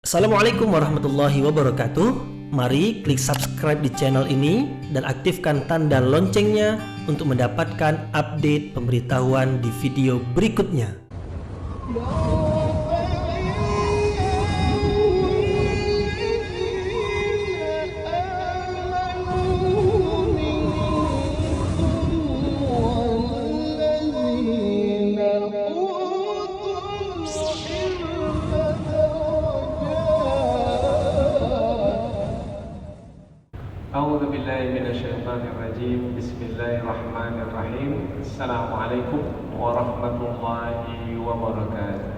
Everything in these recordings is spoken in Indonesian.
Assalamualaikum warahmatullahi wabarakatuh. Mari klik subscribe di channel ini dan aktifkan tanda loncengnya untuk mendapatkan update pemberitahuan di video berikutnya. A'udzu billahi minasyaitonir rajim. Bismillahirrahmanirrahim. Assalamualaikum warahmatullahi wabarakatuh.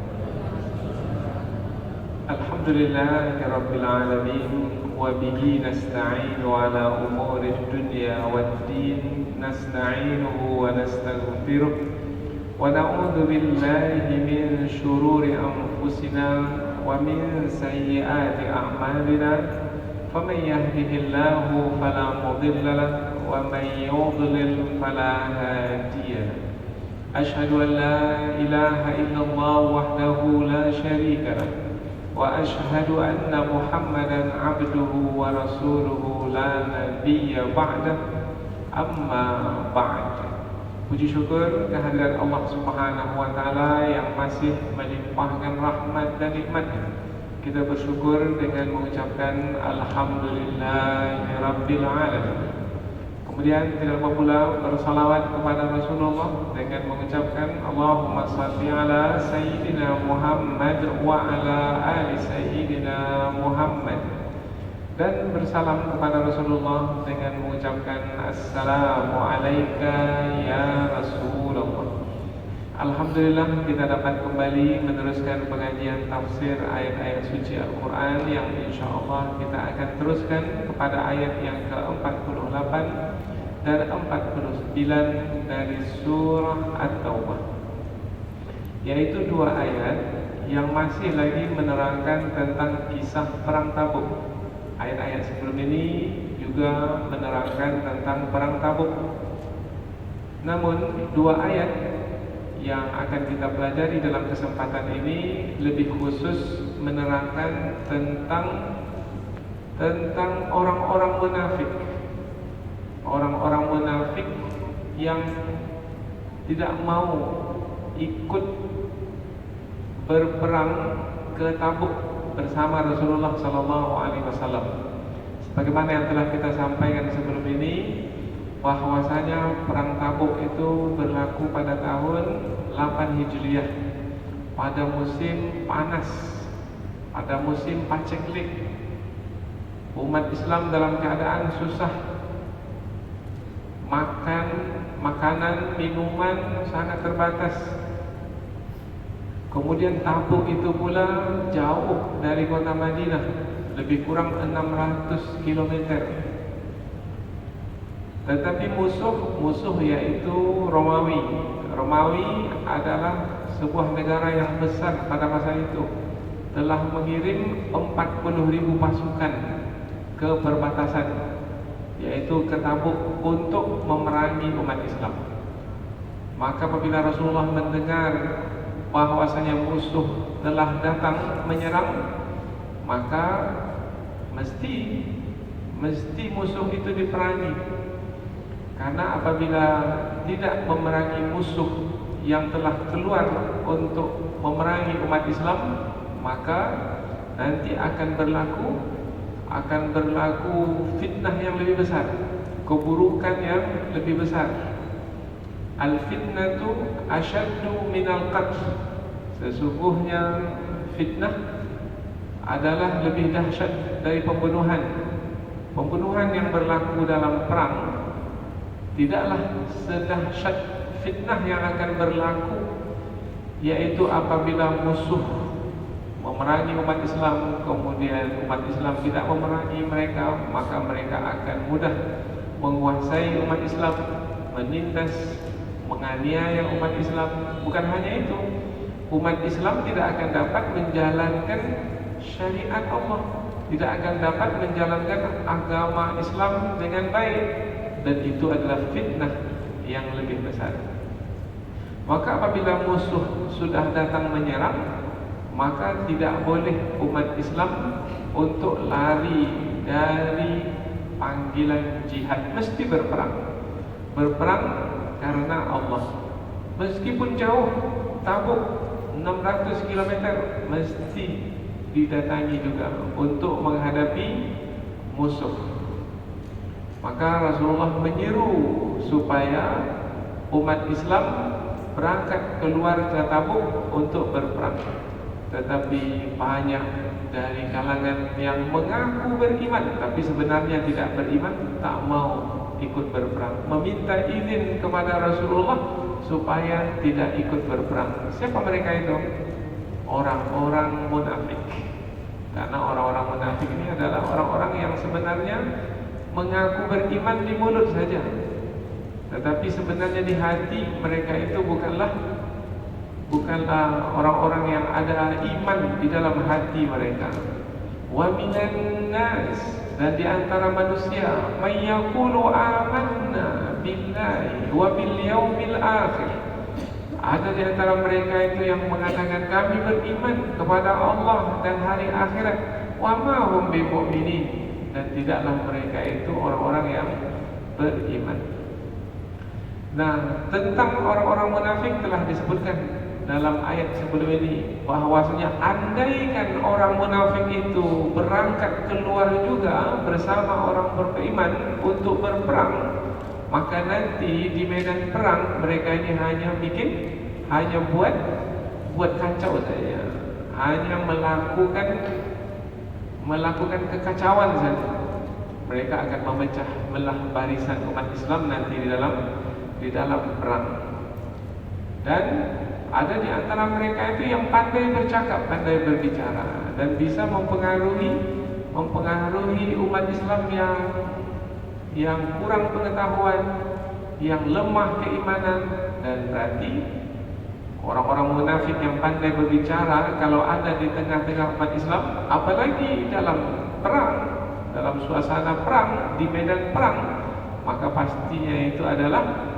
Alhamdulillahi rabbil alamin wa bihi nasta'inu ala umuri dunya waddin. Nasta'inuhu wa nastaghfiruh wa na'udzu billahi min shururi anfusina wa min sayyiati a'malina. فمن يهده الله فلا مضل له ومن يضلل فلا هادي له أشهد أن لا إله إلا الله وحده لا شريك له وأشهد أن محمدا عبده ورسوله لا نبي بعده أما بعد. Puji syukur kehadirat Allah Subhanahu wa taala yang masih melimpahkan rahmat dan nikmat-Nya. Kita bersyukur dengan mengucapkan Alhamdulillahirabbil alamin. Kemudian tidak lupa pula bersalawat kepada Rasulullah dengan mengucapkan Allahumma shalli ala Sayyidina Muhammad wa ala ali Sayyidina Muhammad, dan bersalam kepada Rasulullah dengan mengucapkan Assalamu alayka ya Rasulullah. Alhamdulillah kita dapat kembali meneruskan pengajian tafsir ayat-ayat suci Al-Quran yang insyaAllah kita akan teruskan kepada ayat yang ke-48 dan 49 dari surah At-Taubah, yaitu dua ayat yang masih lagi menerangkan tentang kisah perang Tabuk. Ayat-ayat sebelum ini juga menerangkan tentang perang Tabuk. Namun dua ayat yang akan kita pelajari dalam kesempatan ini lebih khusus menerangkan tentang orang-orang munafik. Orang-orang munafik yang tidak mau ikut berperang ke Tabuk bersama Rasulullah SAW. Sebagaimana yang telah kita sampaikan sebelum ini, bahwasanya perang Tabuk itu berlaku pada tahun 8 Hijriah, pada musim panas, pada musim paceklik. Umat Islam dalam keadaan susah, makanan, minuman sangat terbatas. Kemudian Tabuk itu pula jauh dari kota Madinah, lebih kurang 600 km. Tetapi musuh yaitu Romawi. Romawi adalah sebuah negara yang besar pada masa itu, telah mengirim 40.000 pasukan ke perbatasan, yaitu ke Tabuk, untuk memerangi umat Islam. Maka apabila Rasulullah mendengar bahwasanya musuh telah datang menyerang, maka mesti musuh itu diperangi. Karena apabila tidak memerangi musuh yang telah keluar untuk memerangi umat Islam, maka nanti akan berlaku fitnah yang lebih besar, keburukan yang lebih besar. Al-fitnatu asyaddu minal qatl. Sesungguhnya fitnah adalah lebih dahsyat dari pembunuhan. Pembunuhan yang berlaku dalam perang tidaklah sedahsyat fitnah yang akan berlaku, yaitu apabila musuh memerangi umat Islam, kemudian umat Islam tidak memerangi mereka, maka mereka akan mudah menguasai umat Islam, menindas, menganiaya umat Islam. Bukan hanya itu, umat Islam tidak akan dapat menjalankan syariat Allah, tidak akan dapat menjalankan agama Islam dengan baik. Dan itu adalah fitnah yang lebih besar. Maka apabila musuh sudah datang menyerang, maka tidak boleh umat Islam untuk lari dari panggilan jihad. Mesti berperang. Berperang karena Allah. Meskipun jauh, Tabuk 600 km mesti didatangi juga untuk menghadapi musuh. Maka Rasulullah menyeru supaya umat Islam berangkat keluar ke Tabuk untuk berperang. Tetapi banyak dari kalangan yang mengaku beriman tapi sebenarnya tidak beriman, tak mau ikut berperang, meminta izin kepada Rasulullah supaya tidak ikut berperang. Siapa mereka itu? Orang-orang munafik. Karena orang-orang munafik ini adalah orang-orang yang sebenarnya mengaku beriman di mulut saja, tetapi sebenarnya di hati mereka itu bukanlah orang-orang yang ada iman di dalam hati mereka. Wa minan nas, dan di antara manusia, may yaqulu amanna billahi wa bil yaumil akhir. Ada di antara mereka itu yang mengatakan kami beriman kepada Allah dan hari akhirat. Wa ma hum bimu'minin, dan tidaklah mereka itu orang-orang yang beriman. Nah, tentang orang-orang munafik telah disebutkan dalam ayat sebelum ini, bahwasanya andaikan orang munafik itu berangkat keluar juga bersama orang beriman untuk berperang, maka nanti di medan perang mereka ini hanya buat kacau saja, hanya melakukan kekacauan saja. Mereka akan memecah belah barisan umat Islam nanti di dalam perang. Dan ada di antara mereka itu yang pandai bercakap, pandai berbicara, dan bisa mempengaruhi umat Islam yang kurang pengetahuan, yang lemah keimanan. Dan berarti orang-orang munafik yang pandai berbicara kalau ada di tengah-tengah umat Islam, apalagi dalam perang, dalam suasana perang, di medan perang, maka pastinya itu adalah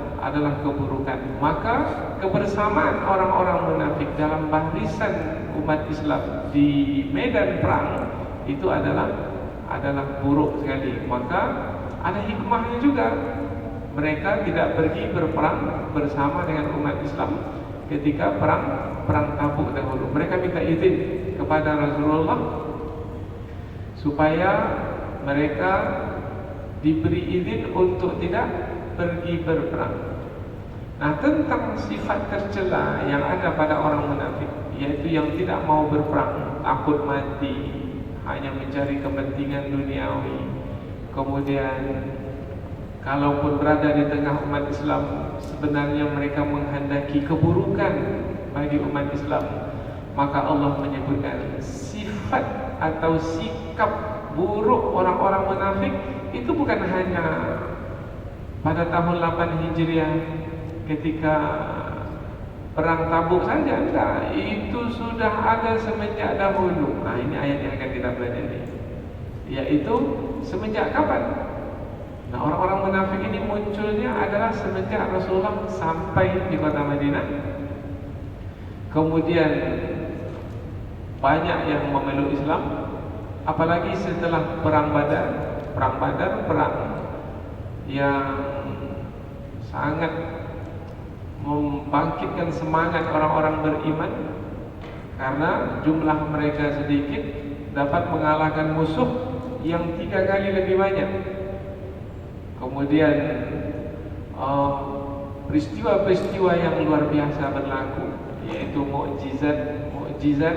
keburukan. Maka kebersamaan orang-orang munafik dalam barisan umat Islam di medan perang itu adalah buruk sekali. Maka ada hikmahnya juga. Mereka tidak pergi berperang bersama dengan umat Islam ketika perang Tabuk dahulu. Mereka minta izin kepada Rasulullah supaya mereka diberi izin untuk tidak pergi berperang. Nah, tentang sifat tercela yang ada pada orang munafik, yaitu yang tidak mau berperang, takut mati, hanya mencari kepentingan duniawi. Kemudian kalaupun berada di tengah umat Islam, sebenarnya mereka menghendaki keburukan bagi umat Islam. Maka Allah menyebutkan sifat atau sikap buruk orang-orang munafik itu bukan hanya pada tahun 8 Hijriah ketika perang Tabuk saja, enggak. Itu sudah ada semenjak dahulu. Nah, ini ayat yang akan kita pelajari. Yaitu semenjak kapan? Nah, orang-orang munafik ini munculnya adalah semenjak Rasulullah sampai di kota Madinah. Kemudian banyak yang memeluk Islam, apalagi setelah perang Badar. Perang yang sangat membangkitkan semangat orang-orang beriman, karena jumlah mereka sedikit dapat mengalahkan musuh yang 3 kali lebih banyak. Kemudian peristiwa-peristiwa yang luar biasa berlaku, yaitu mukjizat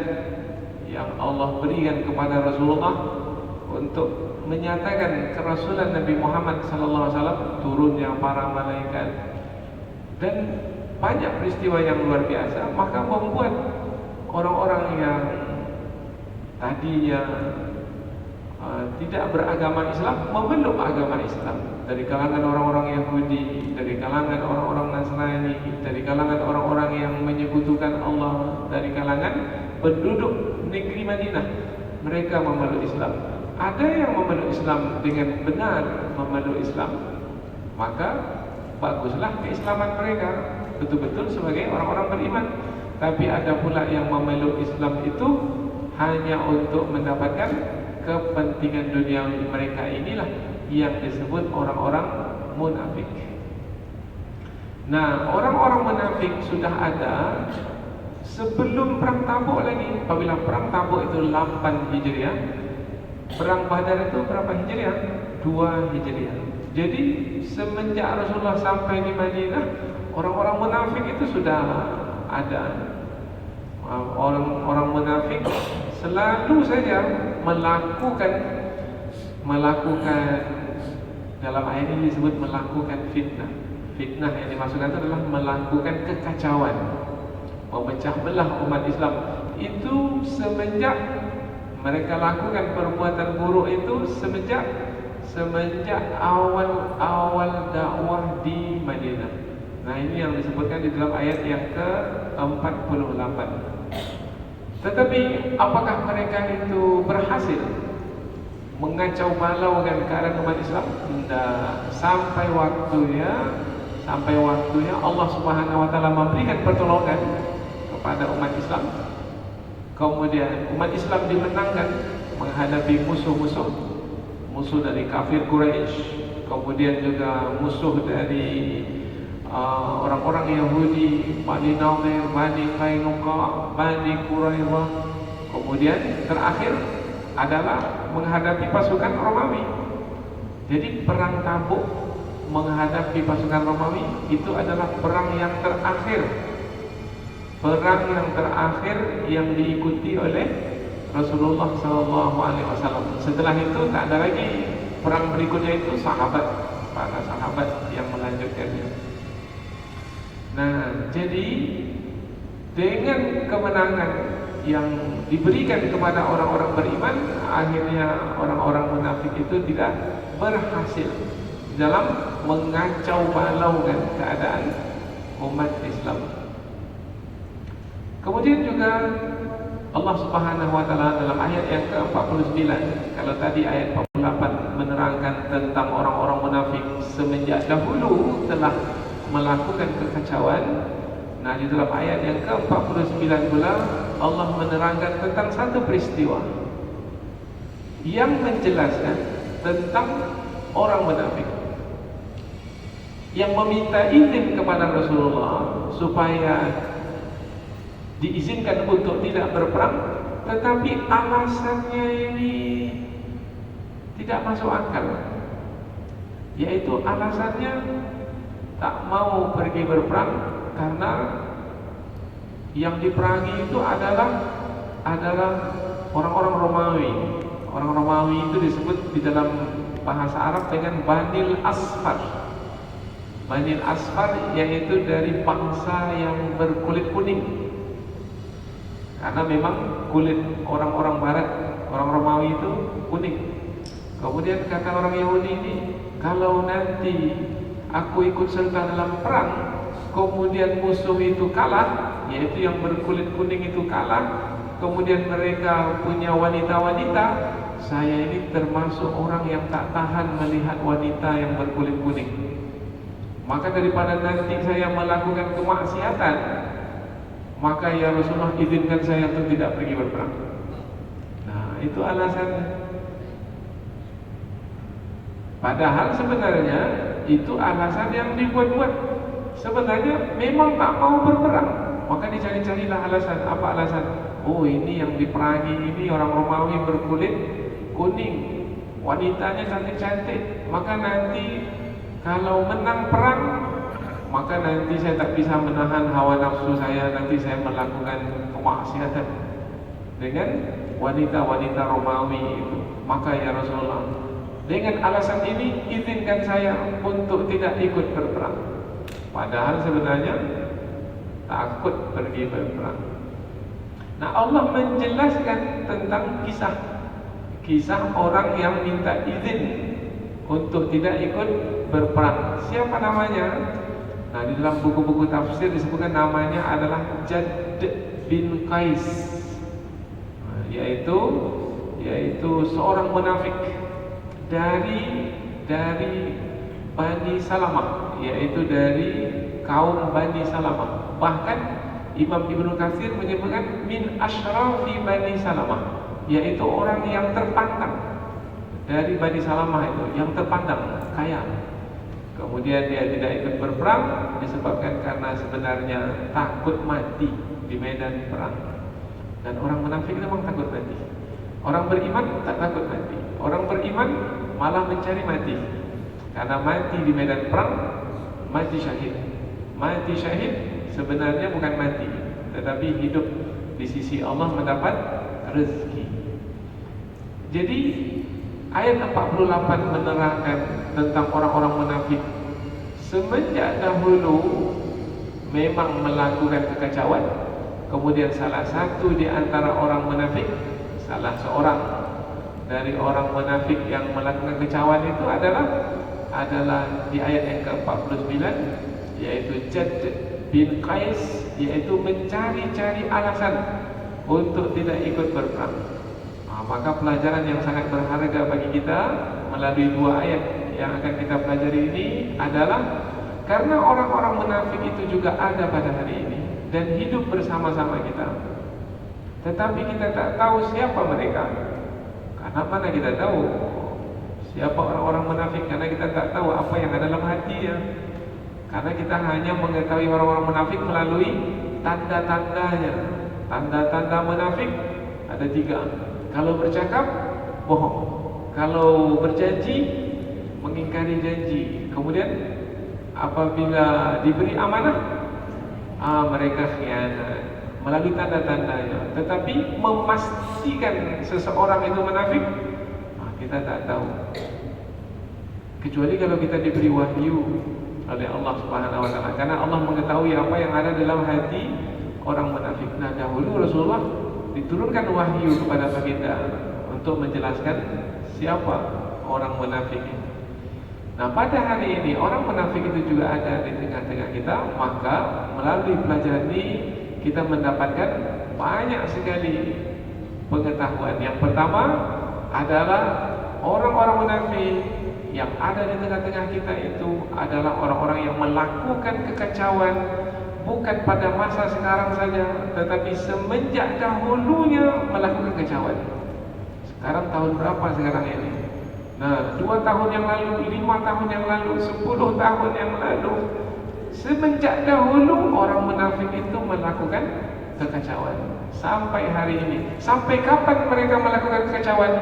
yang Allah berikan kepada Rasulullah untuk menyatakan kerasulan Nabi Muhammad SAW, turunnya para malaikat, dan banyak peristiwa yang luar biasa. Maka membuat orang-orang yang tadinya tidak beragama Islam memeluk agama Islam, dari kalangan orang-orang Yahudi, dari kalangan orang-orang Nasrani, dari kalangan orang-orang yang menyekutukan Allah, dari kalangan penduduk negeri Madinah. Mereka memeluk Islam. Ada yang memeluk Islam dengan benar, memeluk Islam, maka baguslah keislaman mereka, betul-betul sebagai orang-orang beriman. Tapi ada pula yang memeluk Islam itu hanya untuk mendapatkan kepentingan duniawi mereka. Inilah yang disebut orang-orang munafik. Nah, orang-orang munafik sudah ada sebelum perang Tabuk lagi. Apabila perang Tabuk itu 8 Hijriah, perang Badar itu berapa Hijriah? 2 Hijriah. Jadi semenjak Rasulullah sampai di Madinah, orang-orang munafik itu sudah ada. Orang-orang munafik selalu saja melakukan dalam ayat ini disebut melakukan fitnah. Fitnah yang dimaksudkan itu adalah melakukan kekacauan, memecah belah umat Islam. Itu semenjak mereka lakukan perbuatan buruk itu semenjak awal dakwah di Madinah. Nah, ini yang disebutkan di dalam ayat yang ke-48. Tetapi apakah mereka itu berhasil mengacau balaukan keadaan umat Islam? Tidak. Sampai waktunya Allah Subhanahu wa taala memberikan pertolongan kepada umat Islam. Kemudian umat Islam dimenangkan menghadapi musuh dari kafir Quraisy, kemudian juga musuh dari orang-orang Yahudi, Bani Nadir, Bani Qainuqa, Bani Quraidah. Kemudian terakhir adalah menghadapi pasukan Romawi. Jadi perang Tabuk menghadapi pasukan Romawi itu adalah perang yang terakhir. Perang yang terakhir yang diikuti oleh Rasulullah SAW. Setelah itu tak ada lagi perang berikutnya, itu para sahabat yang melanjutkannya. Nah, jadi dengan kemenangan yang diberikan kepada orang-orang beriman, akhirnya orang-orang munafik itu tidak berhasil dalam mengacau balaukan keadaan umat Islam. Kemudian juga Allah Subhanahu wa taala dalam ayat yang ke-49, kalau tadi ayat 48 menerangkan tentang orang-orang munafik semenjak dahulu telah melakukan kekacauan. Nah, di dalam ayat yang ke-49 pula Allah menerangkan tentang satu peristiwa yang menjelaskan tentang orang munafik yang meminta izin kepada Rasulullah supaya diizinkan untuk tidak berperang, tetapi alasannya ini tidak masuk akal. Yaitu alasannya tak mau pergi berperang karena yang diperangi itu adalah orang-orang Romawi. Orang Romawi itu disebut di dalam bahasa Arab dengan Banil Asfar. Banil Asfar yaitu dari bangsa yang berkulit kuning. Karena memang kulit orang-orang barat, orang Romawi itu kuning. Kemudian kata orang Yahudi ini, kalau nanti aku ikut serta dalam perang, kemudian musuh itu kalah, yaitu yang berkulit kuning itu kalah, kemudian mereka punya wanita-wanita, saya ini termasuk orang yang tak tahan melihat wanita yang berkulit kuning. Maka daripada nanti saya melakukan kemaksiatan, maka ya Rasulullah izinkan saya untuk tidak pergi berperang. Nah, itu alasannya. Padahal sebenarnya itu alasan yang dibuat-buat. Sebenarnya memang tak mau berperang. Maka dicari-carilah alasan. Apa alasan? Oh, ini yang diperangi ini orang Romawi berkulit kuning, wanitanya cantik-cantik. Maka nanti kalau menang perang, maka nanti saya tak bisa menahan hawa nafsu saya, nanti saya melakukan kemaksiatan dengan wanita-wanita Romawi itu. Maka ya Rasulullah, dengan alasan ini izinkan saya untuk tidak ikut berperang. Padahal sebenarnya takut pergi berperang. Nah, Allah menjelaskan tentang kisah orang yang minta izin untuk tidak ikut berperang. Siapa namanya? Nah, di dalam buku-buku tafsir disebutkan namanya adalah Jadd bin Qais, yaitu seorang munafik dari Bani Salamah, yaitu dari kaum Bani Salamah. Bahkan Imam Ibnu Katsir menyebutkan min asyrafi Bani Salamah, yaitu orang yang terpandang dari Bani Salamah itu, yang terpandang kaya. Kemudian dia tidak ikut berperang disebabkan karena sebenarnya takut mati di medan perang. Dan orang munafik memang takut mati. Orang beriman tak takut mati. Orang beriman malah mencari mati. Karena mati di medan perang, mati syahid. Mati syahid sebenarnya bukan mati, tetapi hidup di sisi Allah mendapat rezeki. Jadi ayat 48 menerangkan tentang orang-orang munafik. Semenjak dahulu memang melakukan kekacauan. Kemudian salah satu di antara orang munafik, salah seorang dari orang munafik yang melakukan kekacauan itu adalah di ayat yang ke-49, yaitu Jadd bin Qais, yaitu mencari-cari alasan untuk tidak ikut berperang. Maka pelajaran yang sangat berharga bagi kita melalui dua ayat yang akan kita pelajari ini adalah karena orang-orang munafik itu juga ada pada hari ini dan hidup bersama-sama kita, tetapi kita tak tahu siapa mereka. Karena mana kita tahu siapa orang-orang munafik? Karena kita tak tahu apa yang ada dalam hatinya. Karena kita hanya mengetahui orang-orang munafik melalui tanda-tandanya. Tanda-tanda munafik ada 3. Kalau bercakap, bohong. Kalau berjanji, mengingkari janji. Kemudian apabila diberi amanah, mereka khianat. Melalui tanda-tandanya. Tetapi memastikan seseorang itu munafik, kita tak tahu. Kecuali kalau kita diberi wahyu oleh Allah Subhanahu wa taala. Karena Allah mengetahui apa yang ada dalam hati orang munafik. Nah, dahulu Rasulullah diturunkan wahyu kepada baginda untuk menjelaskan siapa orang munafik ini. Nah, pada hari ini orang munafik itu juga ada di tengah-tengah kita. Maka melalui pelajaran ini kita mendapatkan banyak sekali pengetahuan. Yang pertama adalah orang-orang munafik yang ada di tengah-tengah kita itu adalah orang-orang yang melakukan kekacauan bukan pada masa sekarang saja, tetapi semenjak dahulunya melakukan kekacauan. Sekarang tahun berapa sekarang ini? Nah, 2 tahun yang lalu, 5 tahun yang lalu, 10 tahun yang lalu, semenjak dahulu orang munafik itu melakukan kekacauan sampai hari ini. Sampai kapan mereka melakukan kekacauan?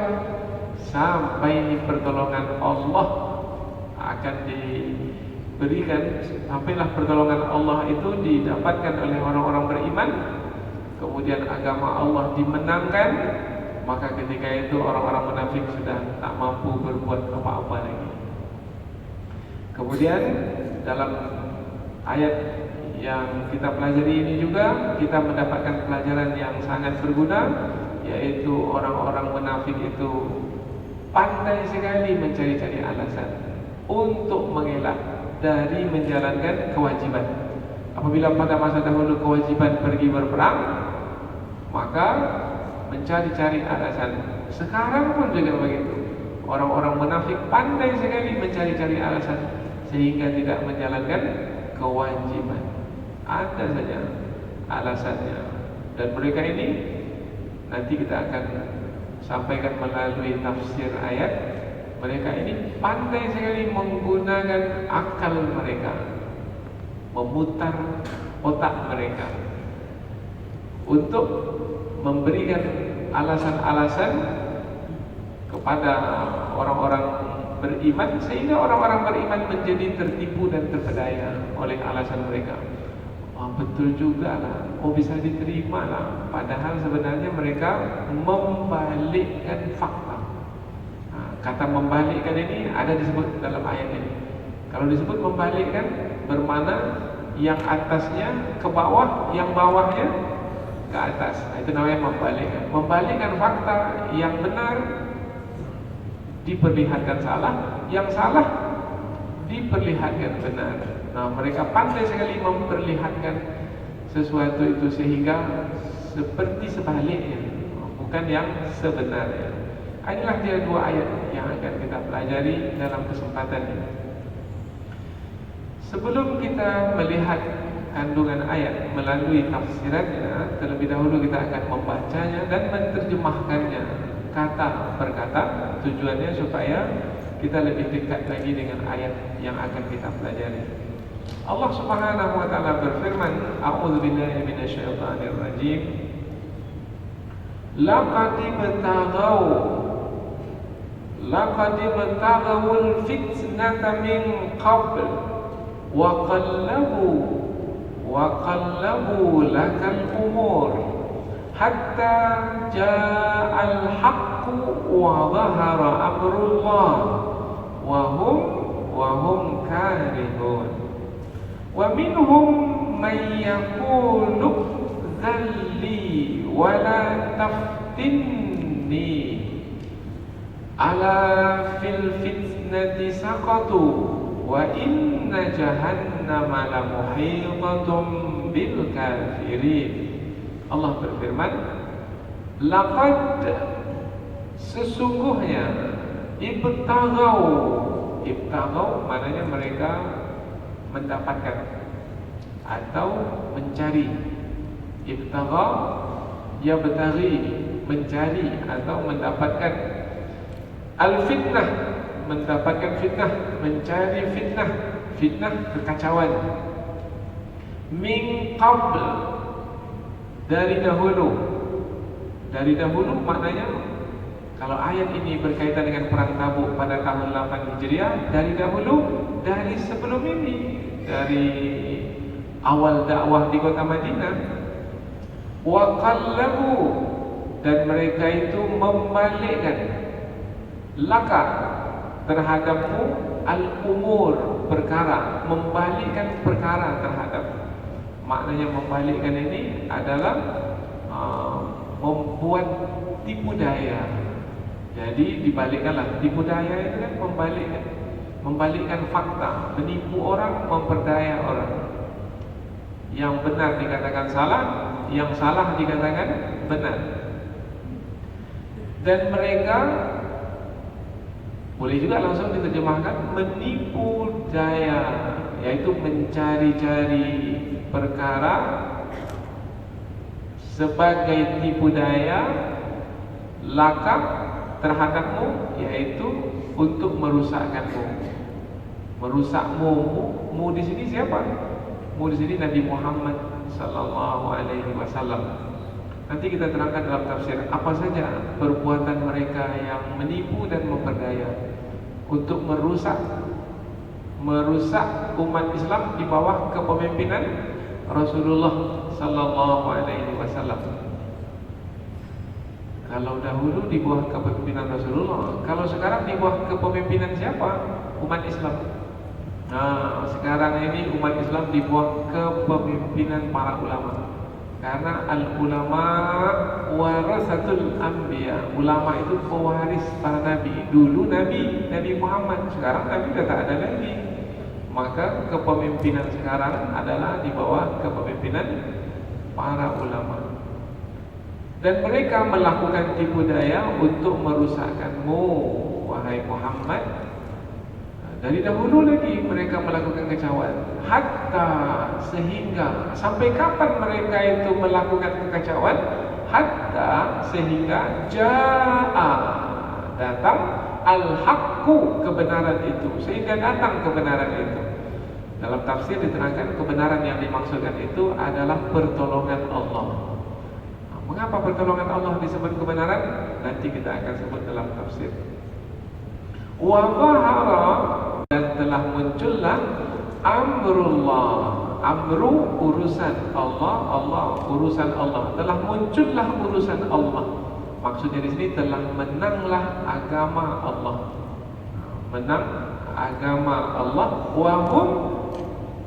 Sampai pertolongan Allah akan diberikan. Sampailah pertolongan Allah itu didapatkan oleh orang-orang beriman, kemudian agama Allah dimenangkan, maka ketika itu orang-orang munafik sudah tak mampu berbuat apa-apa lagi. Kemudian dalam ayat yang kita pelajari ini juga kita mendapatkan pelajaran yang sangat berguna, yaitu orang-orang munafik itu pandai sekali mencari-cari alasan untuk mengelak dari menjalankan kewajiban. Apabila pada masa dahulu kewajiban pergi berperang, maka mencari-cari alasan. Sekarang pun juga begitu. Orang-orang munafik pandai sekali mencari-cari alasan sehingga tidak menjalankan kewajiban. Ada saja alasannya. Dan mereka ini nanti kita akan sampaikan melalui tafsir ayat. Mereka ini pandai sekali menggunakan akal mereka, memutar otak mereka untuk memberikan alasan-alasan kepada orang-orang beriman, sehingga orang-orang beriman menjadi tertipu dan terpedaya oleh alasan mereka. Betul juga lah, bisa diterima lah. Padahal sebenarnya mereka membalikkan fakta. Kata membalikkan ini ada disebut dalam ayat ini. Kalau disebut membalikkan, bermakna yang atasnya ke bawah, yang bawahnya ke atas. Itu namanya membalikkan. Membalikkan fakta, yang benar diperlihatkan salah, yang salah diperlihatkan benar. Nah, mereka pandai sekali memperlihatkan sesuatu itu sehingga seperti sebaliknya, bukan yang sebenarnya. Inilah dia 2 ayat yang akan kita pelajari dalam kesempatan ini. Sebelum kita melihat kandungan ayat melalui tafsirannya, terlebih dahulu kita akan membacanya dan menerjemahkannya kata per kata. Tujuannya supaya kita lebih dekat lagi dengan ayat yang akan kita pelajari. Allah Subhanahu wa taala berfirman, A'udzu billahi minasyaitonir rajim. Laqad ibtaghawul fitnata min qabl wa qallabu lakal umur hatta ja'al haqqu wa dhahara amrullah wa hum karihun wa minhum man yaqulu dhalli wa la taftinni ala fil fitnati saqatu wa inna jahannama la muhitatun bil kafirin. Allah berfirman, laqad, sesungguhnya, ibtaghaw maknanya mereka mendapatkan atau mencari. Ibtagha yabtaghi, mencari atau mendapatkan. Al-fitnah, mendapatkan fitnah, mencari fitnah, fitnah kekacauan. Min qabl, dari dahulu. Dari dahulu maknanya, kalau ayat ini berkaitan dengan perang Tabuk pada tahun 8 Hijriah, dari dahulu, dari sebelum ini, dari awal dakwah di kota Madinah. Wa qallabu, dan mereka itu membalikkan laka, terhadapmu, al-umur, perkara, membalikkan perkara terhadapmu. Maknanya membalikkan ini adalah membuat tipu daya. Jadi dibalikkanlah. Tipu daya itu kan membalikkan fakta, menipu orang, memperdaya orang. Yang benar dikatakan salah, yang salah dikatakan benar. Dan mereka, boleh juga langsung diterjemahkan, menipu daya, yaitu mencari-cari perkara sebagai tipu daya laka terhadapmu, yaitu untuk merusakkanmu. Merusakmu. Mu di sini siapa? Mu di sini Nabi Muhammad sallallahu alaihi wasallam. Nanti kita terangkan dalam tafsir apa saja perbuatan mereka yang menipu dan memperdaya untuk merusak umat Islam di bawah kepemimpinan Rasulullah sallallahu alaihi wasallam. Kalau dahulu di bawah kepemimpinan Rasulullah, kalau sekarang di bawah kepemimpinan siapa? Umat Islam. Nah, sekarang ini umat Islam di bawah kepemimpinan para ulama. Karena al-ulama warasatul anbiya. Ulama itu pewaris para nabi. Dulu Nabi Muhammad, sekarang Nabi sudah tak ada lagi. Maka kepemimpinan sekarang adalah di bawah kepemimpinan para ulama. Dan mereka melakukan tipu daya untuk merusakkanmu, wahai Muhammad. Dari dahulu lagi mereka melakukan kekacauan. Hatta, sehingga, sampai kapan mereka itu melakukan kekacauan? Hatta, sehingga ja'a, datang al-haqqu, kebenaran itu. Sehingga datang kebenaran itu. Dalam tafsir diterangkan kebenaran yang dimaksudkan itu adalah pertolongan Allah. Mengapa pertolongan Allah disebut kebenaran? Nanti kita akan sebut dalam tafsir. Wa zahara, dan telah muncullah amrullah. Amru, urusan Allah, Allah, urusan Allah. Telah muncullah urusan Allah. Maksudnya di sini telah menanglah agama Allah. Menang agama Allah. Wa hum,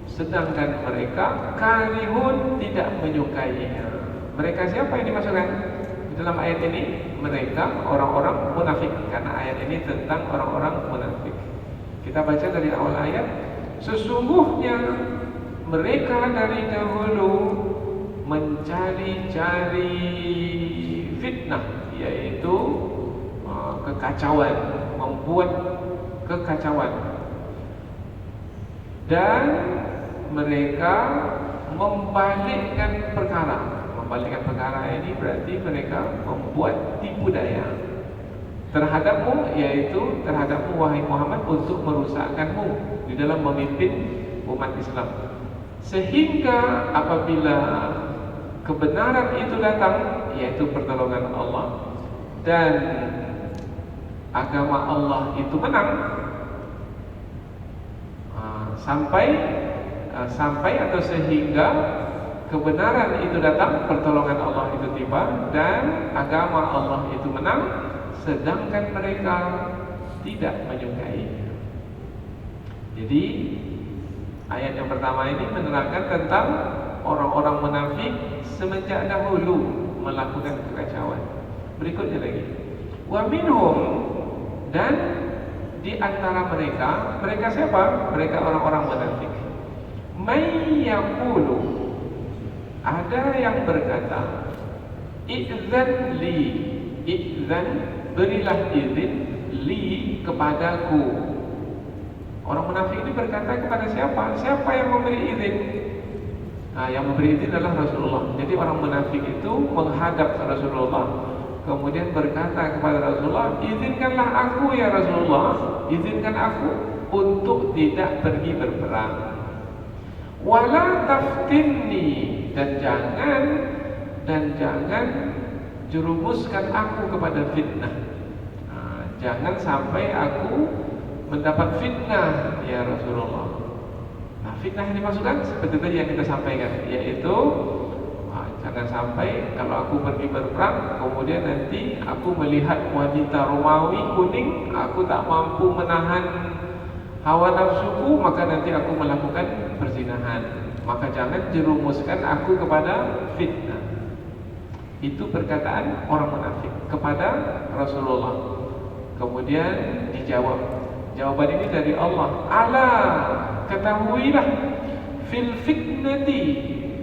sedangkan mereka karihun, tidak menyukainya. Mereka siapa yang dimasukkan dalam ayat ini? Mereka orang-orang munafik, karena ayat ini tentang orang-orang munafik. Kita baca dari awal ayat. Sesungguhnya mereka dari dahulu mencari-cari fitnah, yaitu kekacauan, membuat kekacauan. Dan mereka membalikkan perkara. Membalikkan perkara ini berarti mereka membuat tipu daya terhadapmu, yaitu terhadapmu wahai Muhammad, untuk merusakkanmu di dalam memimpin umat Islam. Sehingga apabila kebenaran itu datang, yaitu pertolongan Allah, dan agama Allah itu menang, sampai atau sehingga kebenaran itu datang, pertolongan Allah itu tiba, dan agama Allah itu menang, sedangkan mereka tidak menyukainya. Jadi ayat yang pertama ini menerangkan tentang orang-orang munafik semenjak dahulu melakukan kekacauan. Berikutnya lagi, wa minhum, dan di antara mereka siapa? Mereka orang-orang munafik. May yaqulu, ada yang berkata, idzan li, idzan, berilah izin, li, kepadaku. Orang munafik ini berkata kepada siapa? Siapa yang memberi izin? Yang memberi izin adalah Rasulullah. Jadi orang munafik itu menghadap Rasulullah, kemudian berkata kepada Rasulullah, izinkanlah aku ya Rasulullah, izinkan aku untuk tidak pergi berperang. Wala taftinni, dan jangan jerumuskan aku kepada fitnah. Jangan sampai aku mendapat fitnah ya Rasulullah. Nah, fitnah yang dimaksudkan seperti tadi yang kita sampaikan, yaitu jangan sampai kalau aku pergi berperang, kemudian nanti aku melihat wanita Romawi kuning, aku tak mampu menahan hawa nafsuku, maka nanti aku melakukan perzinahan. Maka jangan jerumuskan aku kepada fitnah. Itu perkataan orang munafik kepada Rasulullah. Kemudian dijawab, jawaban ini dari Allah. Ala, ketahuilah, fil fitnati,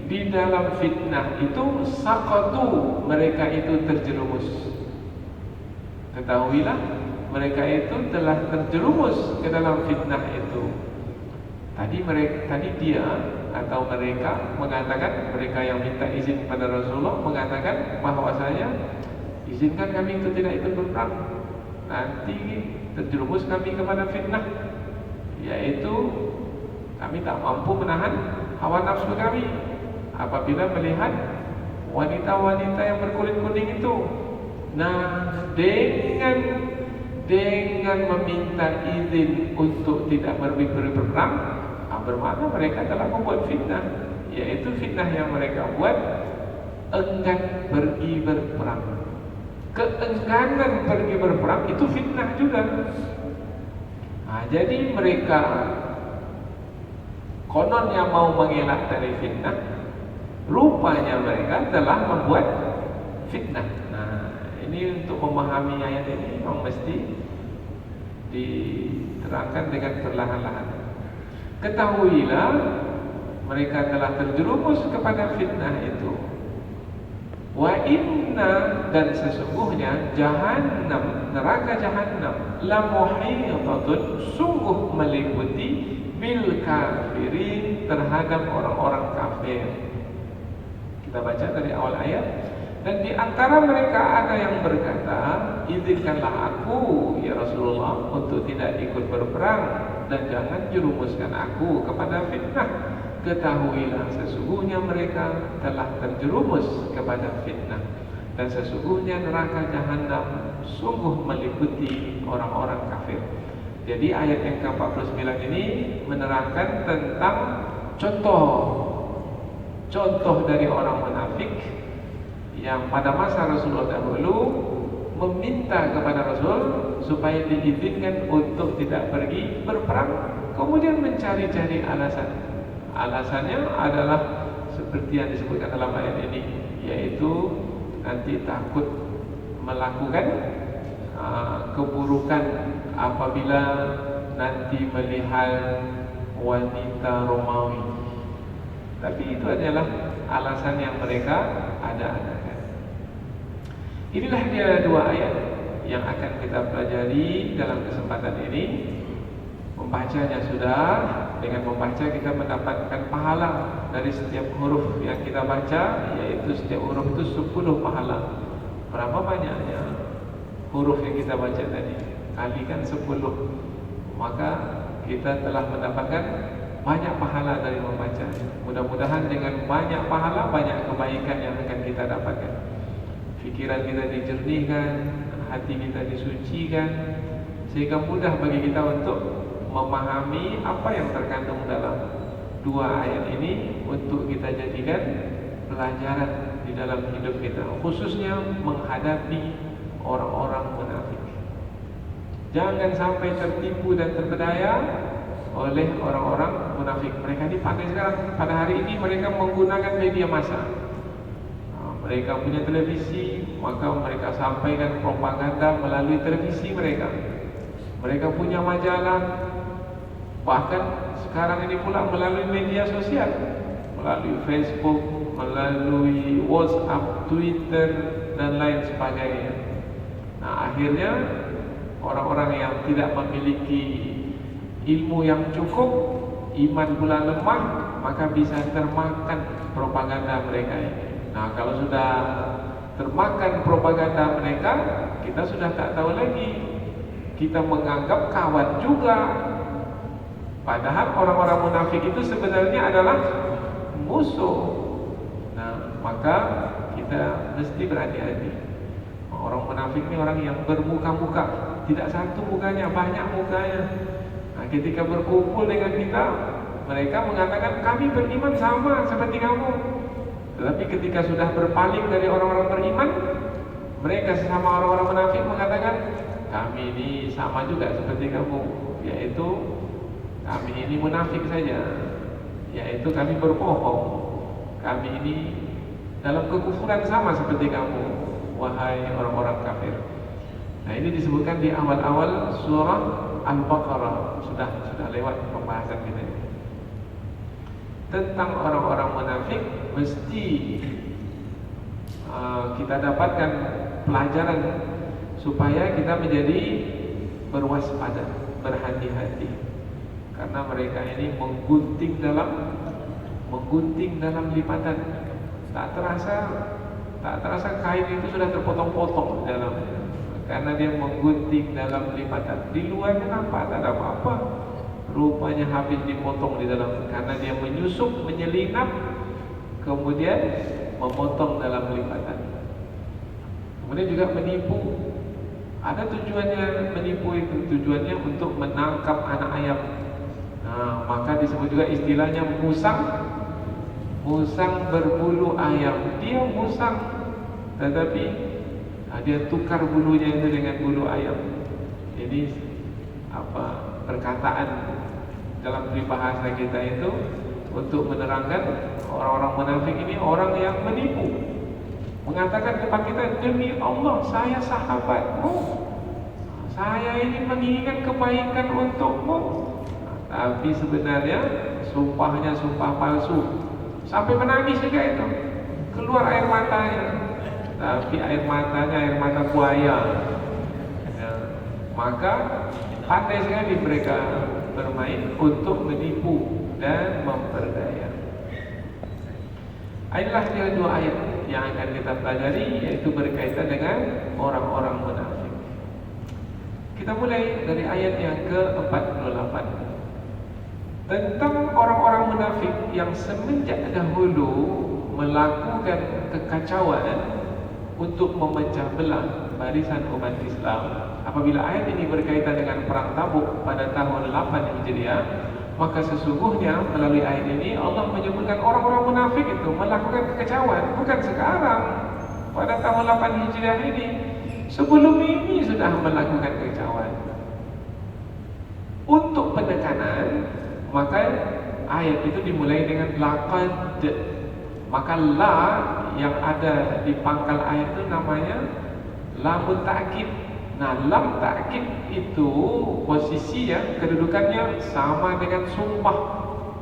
di dalam fitnah itu, saqatu, mereka itu terjerumus. Ketahuilah, mereka itu telah terjerumus ke dalam fitnah itu. Tadi dia atau mereka mengatakan, mereka yang minta izin kepada Rasulullah mengatakan bahwasanya izinkan kami untuk tidak ikut berperang, nanti terjerumus kami kepada fitnah, yaitu kami tak mampu menahan hawa nafsu kami apabila melihat wanita-wanita yang berkulit kuning itu. Nah, dengan meminta izin untuk tidak pergi berperang, bermakna mereka telah membuat fitnah, yaitu fitnah yang mereka buat enggan pergi berperang. Keengganan pergi berperang itu fitnah juga. Jadi mereka kononnya mau mengelak dari fitnah, rupanya mereka telah membuat fitnah. Ini untuk memahami ayat ini memang mesti diterangkan dengan perlahan-lahan. Ketahuilah, mereka telah terjerumus kepada fitnah itu. Wa inna, dan sesungguhnya jahannam, neraka jahannam, la muhitatun, sungguh meliputi bil kafirin, terhadap orang-orang kafir. Kita baca dari awal ayat. Dan di antara mereka ada yang berkata, izinkanlah aku ya Rasulullah untuk tidak ikut berperang, dan jangan jerumuskan aku kepada fitnah. Ketahuilah, sesungguhnya mereka telah terjerumus kepada fitnah, dan sesungguhnya neraka jahannam sungguh meliputi orang-orang kafir. Jadi ayat yang ke-49 ini menerangkan tentang contoh dari orang munafik yang pada masa Rasulullah dahulu meminta kepada Rasul supaya diizinkan untuk tidak pergi berperang, kemudian mencari-cari alasan. Alasannya adalah seperti yang disebutkan dalam ayat ini, yaitu nanti takut melakukan keburukan apabila nanti melihat wanita Romawi. Tapi itu adalah alasan yang mereka ada-adakan. Inilah dia dua ayat yang akan kita pelajari dalam kesempatan ini. Membacanya sudah, dengan membaca kita mendapatkan pahala dari setiap huruf yang kita baca, yaitu setiap huruf itu 10 pahala. Berapa banyaknya huruf yang kita baca tadi? Kalikan 10, maka kita telah mendapatkan banyak pahala dari membaca. Mudah-mudahan dengan banyak pahala, banyak kebaikan yang akan kita dapatkan. Pikiran kita dijernihkan, hati kita disucikan, sehingga mudah bagi kita untuk memahami apa yang terkandung dalam dua ayat ini untuk kita jadikan pelajaran di dalam hidup kita, khususnya menghadapi orang-orang munafik. Jangan sampai tertipu dan terpedaya oleh orang-orang munafik. Mereka ini pandai sekarang. Pada hari ini mereka menggunakan media massa. Mereka punya televisi, maka mereka sampaikan propaganda melalui televisi mereka. Mereka punya majalah, bahkan sekarang ini pula melalui media sosial, melalui Facebook, melalui WhatsApp, Twitter, dan lain sebagainya. Nah, akhirnya orang-orang yang tidak memiliki ilmu yang cukup, iman pula lemah, maka bisa termakan propaganda mereka ini. Nah, kalau sudah termakan propaganda mereka, kita sudah tak tahu lagi. Kita menganggap kawan juga, padahal orang-orang munafik itu sebenarnya adalah musuh. Nah, maka kita mesti berhati-hati. Orang munafik ini orang yang bermuka-muka, tidak satu mukanya, banyak mukanya. Nah, ketika berkumpul dengan kita, mereka mengatakan kami beriman sama seperti kamu. Tetapi ketika sudah berpaling dari orang-orang beriman, mereka sesama orang-orang munafik mengatakan kami ini sama juga seperti kamu, yaitu kami ini munafik saja, yaitu kami berbohong, kami ini dalam kekufuran sama seperti kamu, wahai orang-orang kafir. Nah, ini disebutkan di awal-awal surah Al-Baqarah. Sudah lewat pembahasan kita ini tentang orang-orang munafik. Mesti kita dapatkan pelajaran supaya kita menjadi berwaspada, berhati-hati, karena mereka ini menggunting dalam lipatan. Tak terasa kain itu sudah terpotong-potong di dalamnya, karena dia menggunting dalam lipatan. Di luarnya nampak tak ada apa-apa, rupanya habis dipotong di dalam, karena dia menyusup, menyelinap, kemudian memotong dalam lipatan. Kemudian juga menipu. Ada tujuannya menipu itu, tujuannya untuk menangkap anak ayam. Nah, maka disebut juga istilahnya musang berbulu ayam. Dia musang, tetapi dia tukar bulunya itu dengan bulu ayam. Jadi perkataan dalam peribahasa kita itu untuk menerangkan orang-orang munafik ini orang yang menipu, mengatakan kepada kita, demi Allah saya sahabatmu, saya ini menginginkan kebaikan untukmu, tapi sebenarnya sumpahnya sumpah palsu, sampai menangis juga itu, keluar air matanya, tapi air matanya air mata buaya. Ya, maka pandai sekali mereka bermain untuk menipu dan memperdaya. Inilah dia dua ayat yang akan kita pelajari, yaitu berkaitan dengan orang-orang munafik. Kita mulai dari ayat yang ke-48 tentang orang-orang munafik yang semenjak dahulu melakukan kekacauan untuk memecah belah barisan umat Islam. Apabila ayat ini berkaitan dengan perang Tabuk pada tahun 8 Hijriah, maka sesungguhnya melalui ayat ini Allah menyebutkan orang-orang munafik itu melakukan kekacauan bukan sekarang, pada tahun 8 Hijriah ini. Sebelum ini sudah melakukan kekacauan. Untuk penekanan, maka ayat itu dimulai dengan laqad. Maka la yang ada di pangkal ayat itu namanya lamun ta'kid. Nah, lam ta'kid itu posisinya, kedudukannya sama dengan sumpah.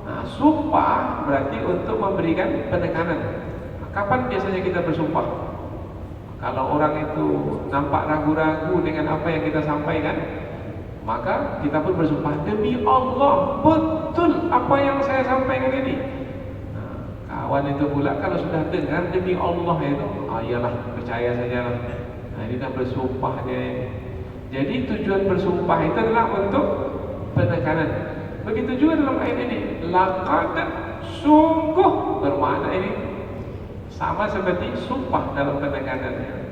Nah, sumpah berarti untuk memberikan penekanan. Nah, kapan biasanya kita bersumpah? Kalau orang itu nampak ragu-ragu dengan apa yang kita sampaikan, Maka kita pun bersumpah, demi Allah betul apa yang saya sampaikan ini. Kawan itu pula kalau sudah dengar demi Allah itu, iyalah percaya sajalah. Ini dah bersumpah dia. Jadi tujuan bersumpah itu adalah untuk penekanan. Begitu juga dalam ayat ini, laqad, sungguh, bermakna ini sama seperti sumpah dalam penekanannya.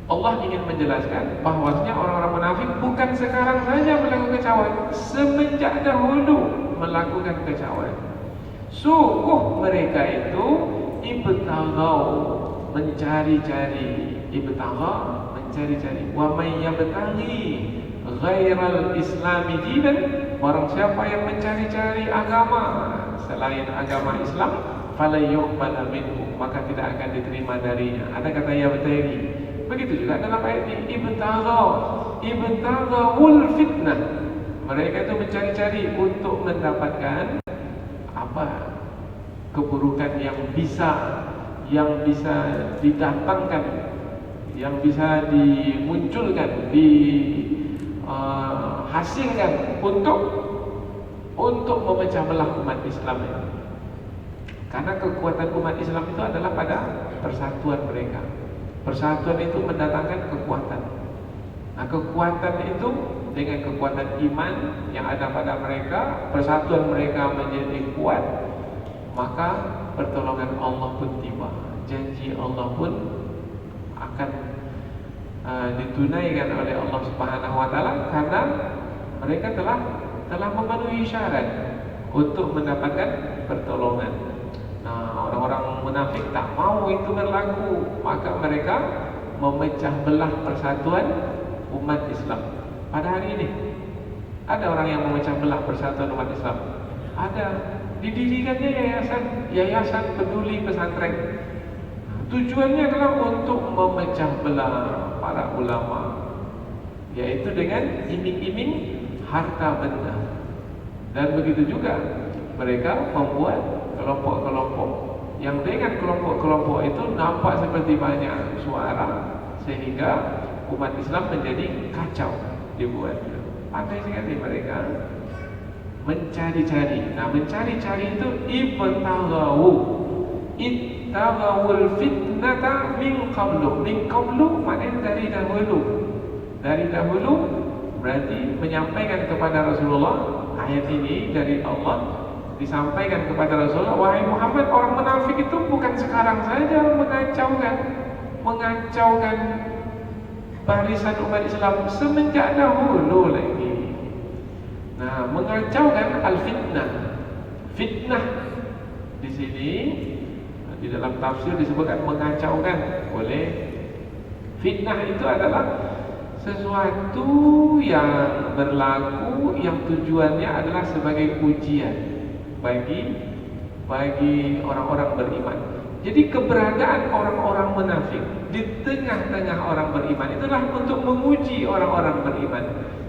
Allah ingin menjelaskan bahwasanya orang-orang munafik bukan sekarang saja melakukan kecauan, semenjak dahulu melakukan kecauan. Sungguh mereka itu ibtaghau, mencari-cari, ibtagha, mencari-cari. Wa may yabtaghi ghairal islami dinan, barang siapa yang mencari-cari agama selain agama Islam, fala yuqbal minhu, maka tidak akan diterima darinya. Ada kata yabtaghi. Begitu juga dalam ayat ini, ibtaghaul fitnah. Mereka itu mencari-cari untuk mendapatkan apa? Keburukan yang bisa didatangkan, yang bisa dimunculkan, dihasilkan untuk memecah belah umat Islam ini. Karena kekuatan umat Islam itu adalah pada persatuan mereka. Persatuan itu mendatangkan kekuatan. Nah, kekuatan itu dengan kekuatan iman yang ada pada mereka, persatuan mereka menjadi kuat, maka pertolongan Allah pun tiba. Janji Allah pun akan ditunaikan oleh Allah Subhanahu wa taala, karena mereka telah memenuhi syarat untuk mendapatkan pertolongan. Nah, orang-orang munafik tak mau itu berlaku, maka mereka memecah belah persatuan umat Islam. Pada hari ini ada orang yang memecah belah persatuan umat Islam. Ada, didirikannya yayasan peduli pesantren. Tujuannya adalah untuk memecah belah para ulama, yaitu dengan iming-iming harta benda. Dan begitu juga mereka membuat kelompok-kelompok yang dengan kelompok-kelompok itu nampak seperti banyak suara, sehingga umat Islam menjadi kacau dibuat. Pandai sekali mereka mencari-cari. Nah, mencari-cari itu ittaghawul fitnata min qablu. Min qablu maknanya dari dahulu. Dari dahulu berarti menyampaikan kepada Rasulullah. Ayat ini dari Allah disampaikan kepada Rasulullah, wahai Muhammad, orang munafik itu bukan sekarang saja mengacaukan barisan umat Islam, semenjak dahulu lagi. Nah, mengacaukan al-fitnah. Fitnah di sini di dalam tafsir disebutkan mengacaukan. Boleh. Fitnah itu adalah sesuatu yang berlaku yang tujuannya adalah sebagai ujian bagi orang-orang beriman. Jadi keberadaan orang-orang munafik di tengah-tengah orang beriman itulah untuk menguji orang-orang beriman.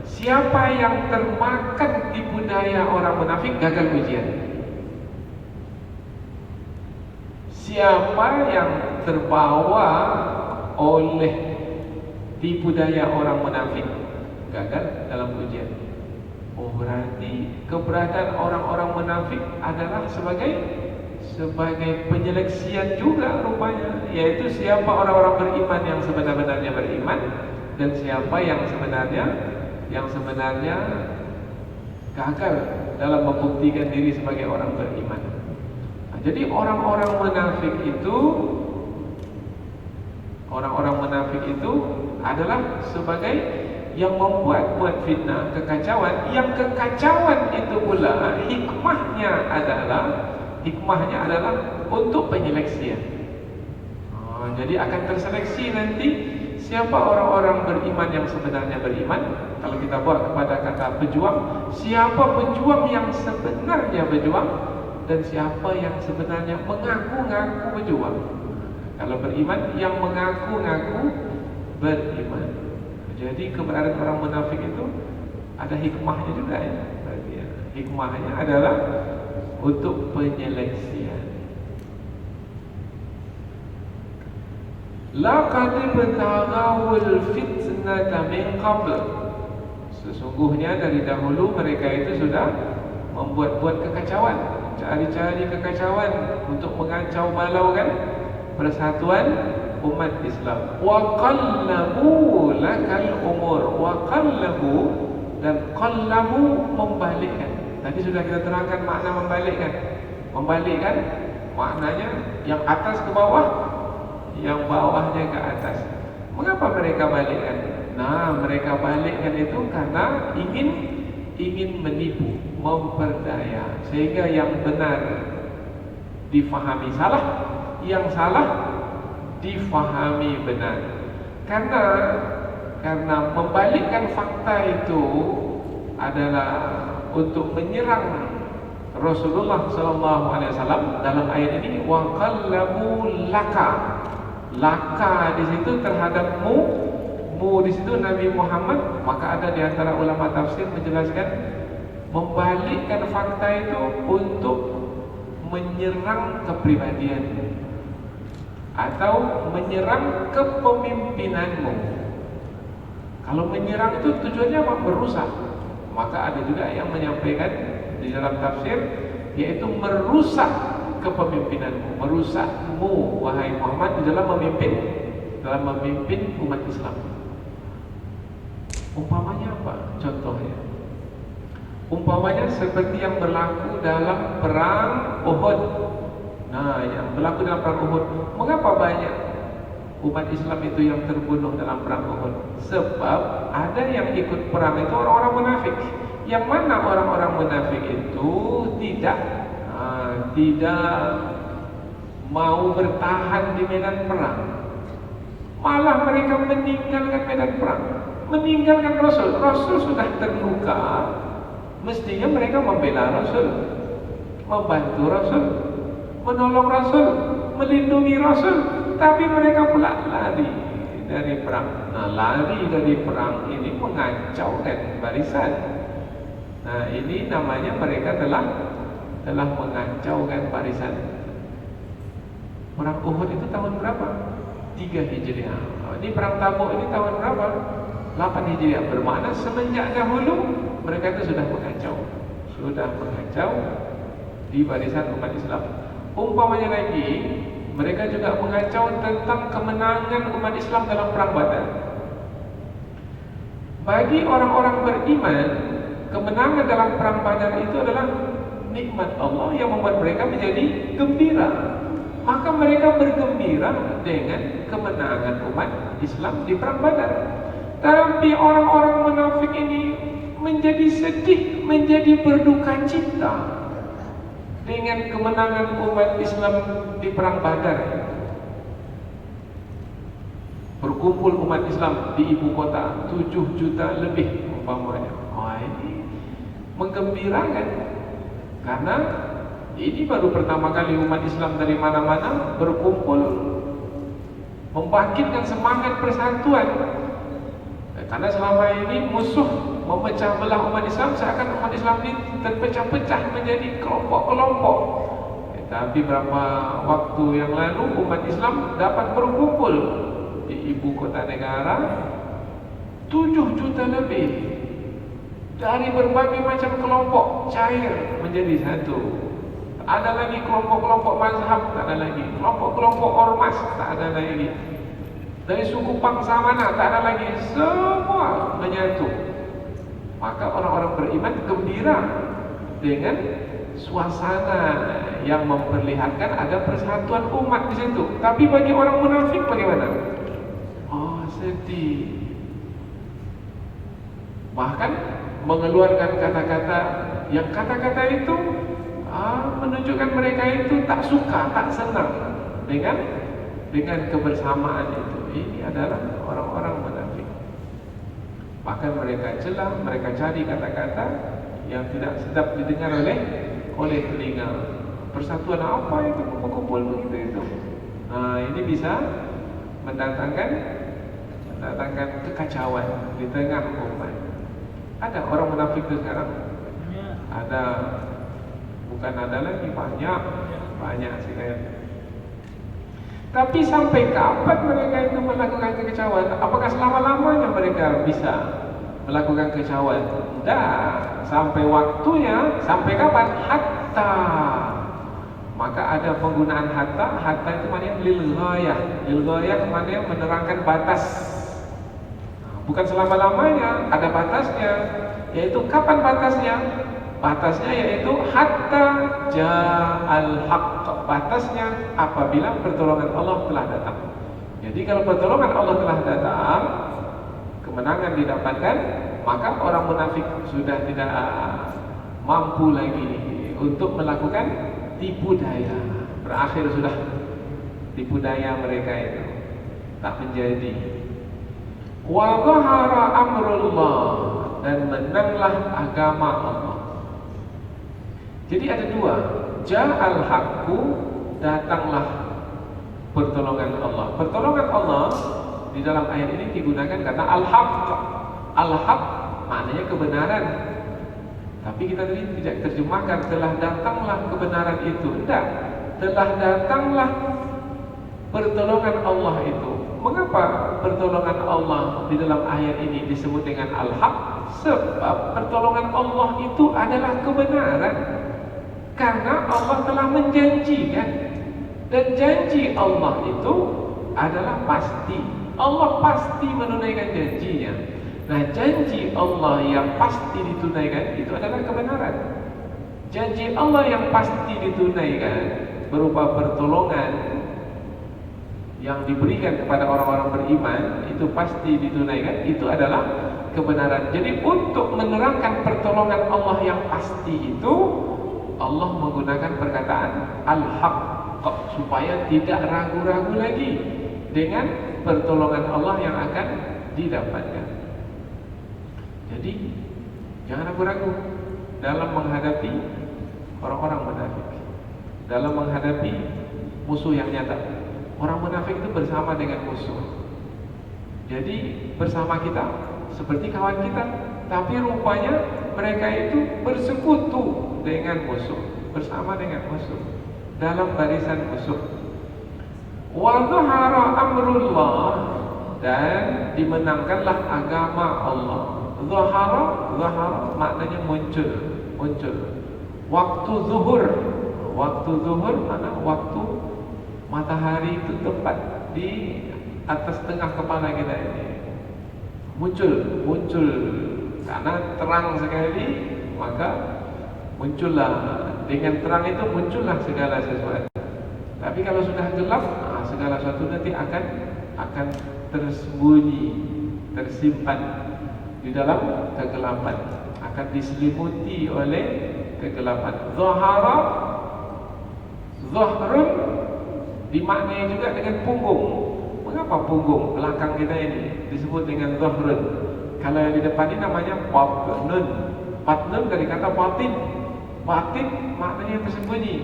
Siapa yang termakan tipu daya orang munafik gagal ujian. Siapa yang terbawa oleh tipu daya orang munafik gagal dalam ujian. Oh, berarti keberadaan orang-orang munafik adalah sebagai penyeleksian juga rupanya, yaitu siapa orang-orang beriman yang sebenar-benarnya beriman dan siapa yang sebenarnya gagal dalam membuktikan diri sebagai orang beriman. Nah, jadi orang-orang munafik itu adalah sebagai yang membuat fitnah, kekacauan. Yang kekacauan itu pula hikmahnya adalah untuk penyeleksian. Jadi akan terseleksi nanti siapa orang-orang beriman yang sebenarnya beriman. Kalau kita buat kepada kata pejuang, siapa pejuang yang sebenarnya berjuang dan siapa yang sebenarnya mengaku-ngaku berjuang. Kalau beriman, yang mengaku-ngaku beriman. Jadi keberadaan orang munafik itu ada hikmahnya juga ya. Hikmahnya adalah untuk penyeleksian. Laqad ibtaghawul fitnata min qabl. Sesungguhnya dari dahulu mereka itu sudah membuat-buat kekacauan, cari-cari kekacauan untuk mengacau balaukan persatuan umat Islam. Wa qallabu lakal umur. Wa qallabu, dan qallabu membalikkan. Tadi sudah kita terangkan makna membalikkan. Membalikkan maknanya yang atas ke bawah, yang bawahnya ke atas. Mengapa mereka balikkan? Nah, mereka balikkan itu karena ingin menipu, memperdaya, sehingga yang benar difahami salah, yang salah difahami benar. Karena membalikkan fakta itu adalah untuk menyerang Rasulullah SAW dalam ayat ini. Wa qallabu laka. Laka di situ terhadapmu, mu di situ Nabi Muhammad. Maka ada di antara ulama tafsir menjelaskan membalikkan fakta itu untuk menyerang kepribadianmu atau menyerang kepemimpinanmu. Kalau menyerang itu tujuannya apa? Merusak. Maka ada juga yang menyampaikan di dalam tafsir, yaitu merusak kepemimpinanmu, merusakmu wahai Muhammad di dalam memimpin umat Islam. Umpamanya apa? Contohnya, umpamanya seperti yang berlaku dalam perang Uhud. Nah, yang berlaku dalam perang Uhud, mengapa banyak umat Islam itu yang terbunuh dalam perang Uhud? Sebab ada yang ikut perang itu orang-orang munafik. Yang mana orang-orang munafik itu tidak mau bertahan di medan perang. Malah mereka meninggalkan medan perang, meninggalkan Rasul. Rasul sudah terluka, mestinya mereka membela Rasul, membantu Rasul, menolong Rasul, melindungi Rasul. Tapi mereka pula lari dari perang. Nah, lari dari perang ini mengacaukan barisan. Nah, ini namanya mereka telah mengacaukan barisan. Perang Uhud itu tahun berapa? 3 Hijriah. Ini perang Tabuk ini tahun berapa? 8 Hijriah. Bermakna semenjak dahulu mereka itu sudah mengacau di barisan umat Islam. Umpamanya lagi, mereka juga mengacau tentang kemenangan umat Islam dalam perang Badar. Bagi orang-orang beriman, kemenangan dalam perang Badar itu adalah nikmat Allah yang membuat mereka menjadi gembira. Maka mereka bergembira dengan kemenangan umat Islam di perang Badar. Tapi orang-orang munafik ini menjadi sedih, menjadi berduka cita dengan kemenangan umat Islam di perang Badar. Berkumpul umat Islam di ibu kota 7 juta lebih umpamanya. Ini menggembirakan, karena ini baru pertama kali umat Islam dari mana-mana berkumpul, membangkitkan semangat persatuan. Karena selama ini musuh memecah belah umat Islam, seakan umat Islam ini terpecah-pecah menjadi kelompok-kelompok. Tapi berapa waktu yang lalu umat Islam dapat berkumpul di ibu kota negara 7 juta lebih. Dari berbagai macam kelompok cair menjadi satu. Tak ada lagi kelompok-kelompok mazhab, tak ada lagi kelompok-kelompok ormas, tak ada lagi. Dari suku bangsa mana, tak ada lagi. Semua menyatu. Maka orang-orang beriman gembira dengan suasana yang memperlihatkan ada persatuan umat di situ. Tapi bagi orang munafik bagaimana? Sedih. Bahkan mengeluarkan kata-kata yang kata-kata itu menunjukkan mereka itu tak suka, tak senang dengan kebersamaan itu. Ini adalah orang-orang munafik. Bahkan mereka celah, mereka cari kata-kata yang tidak sedap didengar oleh telinga. Persatuan apa itu, kumpul begitu itu. Ini bisa mendatangkan kekacauan di tengah umat. Ada orang munafik itu sekarang? Ada, bukan ada lagi, banyak sekali. Tapi sampai kapan mereka itu melakukan kekacauan? Apakah selama-lamanya mereka bisa melakukan kecauan. Dah, sampai waktunya, sampai kapan? Hatta. Maka ada penggunaan hatta. Hatta itu maknanya lil ghayah. Lil ghayah maknanya menerangkan batas. Bukan selama-lamanya, ada batasnya. Yaitu kapan batasnya? Batasnya yaitu hatta ja'al haqq. Batasnya apabila pertolongan Allah telah datang. Jadi kalau pertolongan Allah telah datang, kemenangan didapatkan, maka orang munafik sudah tidak mampu lagi untuk melakukan tipu daya. Berakhir sudah tipu daya mereka itu tak menjadi. Wa dhahara amrullah, dan menanglah agama Allah. Jadi ada dua, ja'al haqqu, datanglah pertolongan Allah. Pertolongan Allah di dalam ayat ini digunakan kata al-haqq. Al-haqq maknanya kebenaran. Tapi kita tadi tidak terjemahkan telah datanglah kebenaran itu. Tidak, telah datanglah pertolongan Allah itu. Mengapa pertolongan Allah di dalam ayat ini disebut dengan al-haqq? Sebab pertolongan Allah itu adalah kebenaran. Karena Allah telah menjanjikan, dan janji Allah itu adalah pasti. Allah pasti menunaikan janjinya. Nah, janji Allah yang pasti ditunaikan itu adalah kebenaran. Janji Allah yang pasti ditunaikan berupa pertolongan yang diberikan kepada orang-orang beriman, itu pasti ditunaikan, itu adalah kebenaran. Jadi untuk menerangkan pertolongan Allah yang pasti itu, Allah menggunakan perkataan al-haqq supaya tidak ragu-ragu lagi dengan pertolongan Allah yang akan didapatkan. Jadi jangan ragu-ragu dalam menghadapi orang-orang munafik, dalam menghadapi musuh yang nyata. Orang munafik itu bersama dengan musuh. Jadi bersama kita seperti kawan kita, tapi rupanya mereka itu bersekutu dengan musuh, bersama dengan musuh, dalam barisan musuh. Wa dhahara amrullah, dan dimenangkanlah agama Allah. Dhahara maknanya muncul. Waktu zuhur mana waktu matahari itu tepat di atas tengah kepala kita ini. Muncul karena terang sekali, maka muncullah, dengan terang itu muncullah segala sesuatu. Tapi kalau sudah gelap, segala sesuatu nanti akan tersembunyi, tersimpan di dalam kegelapan, akan diselimuti oleh kegelapan. Zahrun dimaknai juga dengan punggung. Mengapa punggung belakang kita ini disebut dengan zahrun? Kalau yang di depan ini namanya batnun. Batnun dari kata batin. Batin maknanya tersembunyi.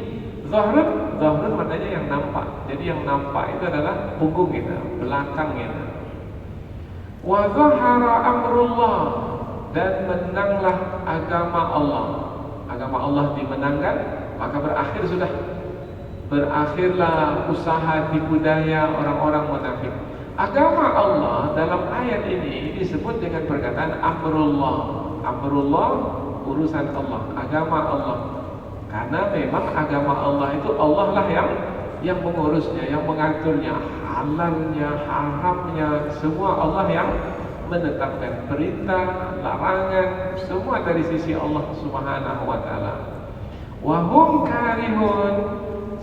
Zahrun maknanya yang nampak. Jadi yang nampak itu adalah punggung kita, belakang kita. Wa zahara amrullah, dan menanglah agama Allah. Agama Allah dimenangkan, maka berakhirlah usaha tipu daya orang-orang munafik. Agama Allah dalam ayat ini disebut dengan perkataan amrullah. Amrullah, urusan Allah, agama Allah. Karena memang agama Allah itu Allah lah yang mengurusnya, yang mengaturnya, halalnya, haramnya, semua Allah yang menetapkan. Perintah, larangan, semua dari sisi Allah Subhanahu wa taala. Wa hum karihun,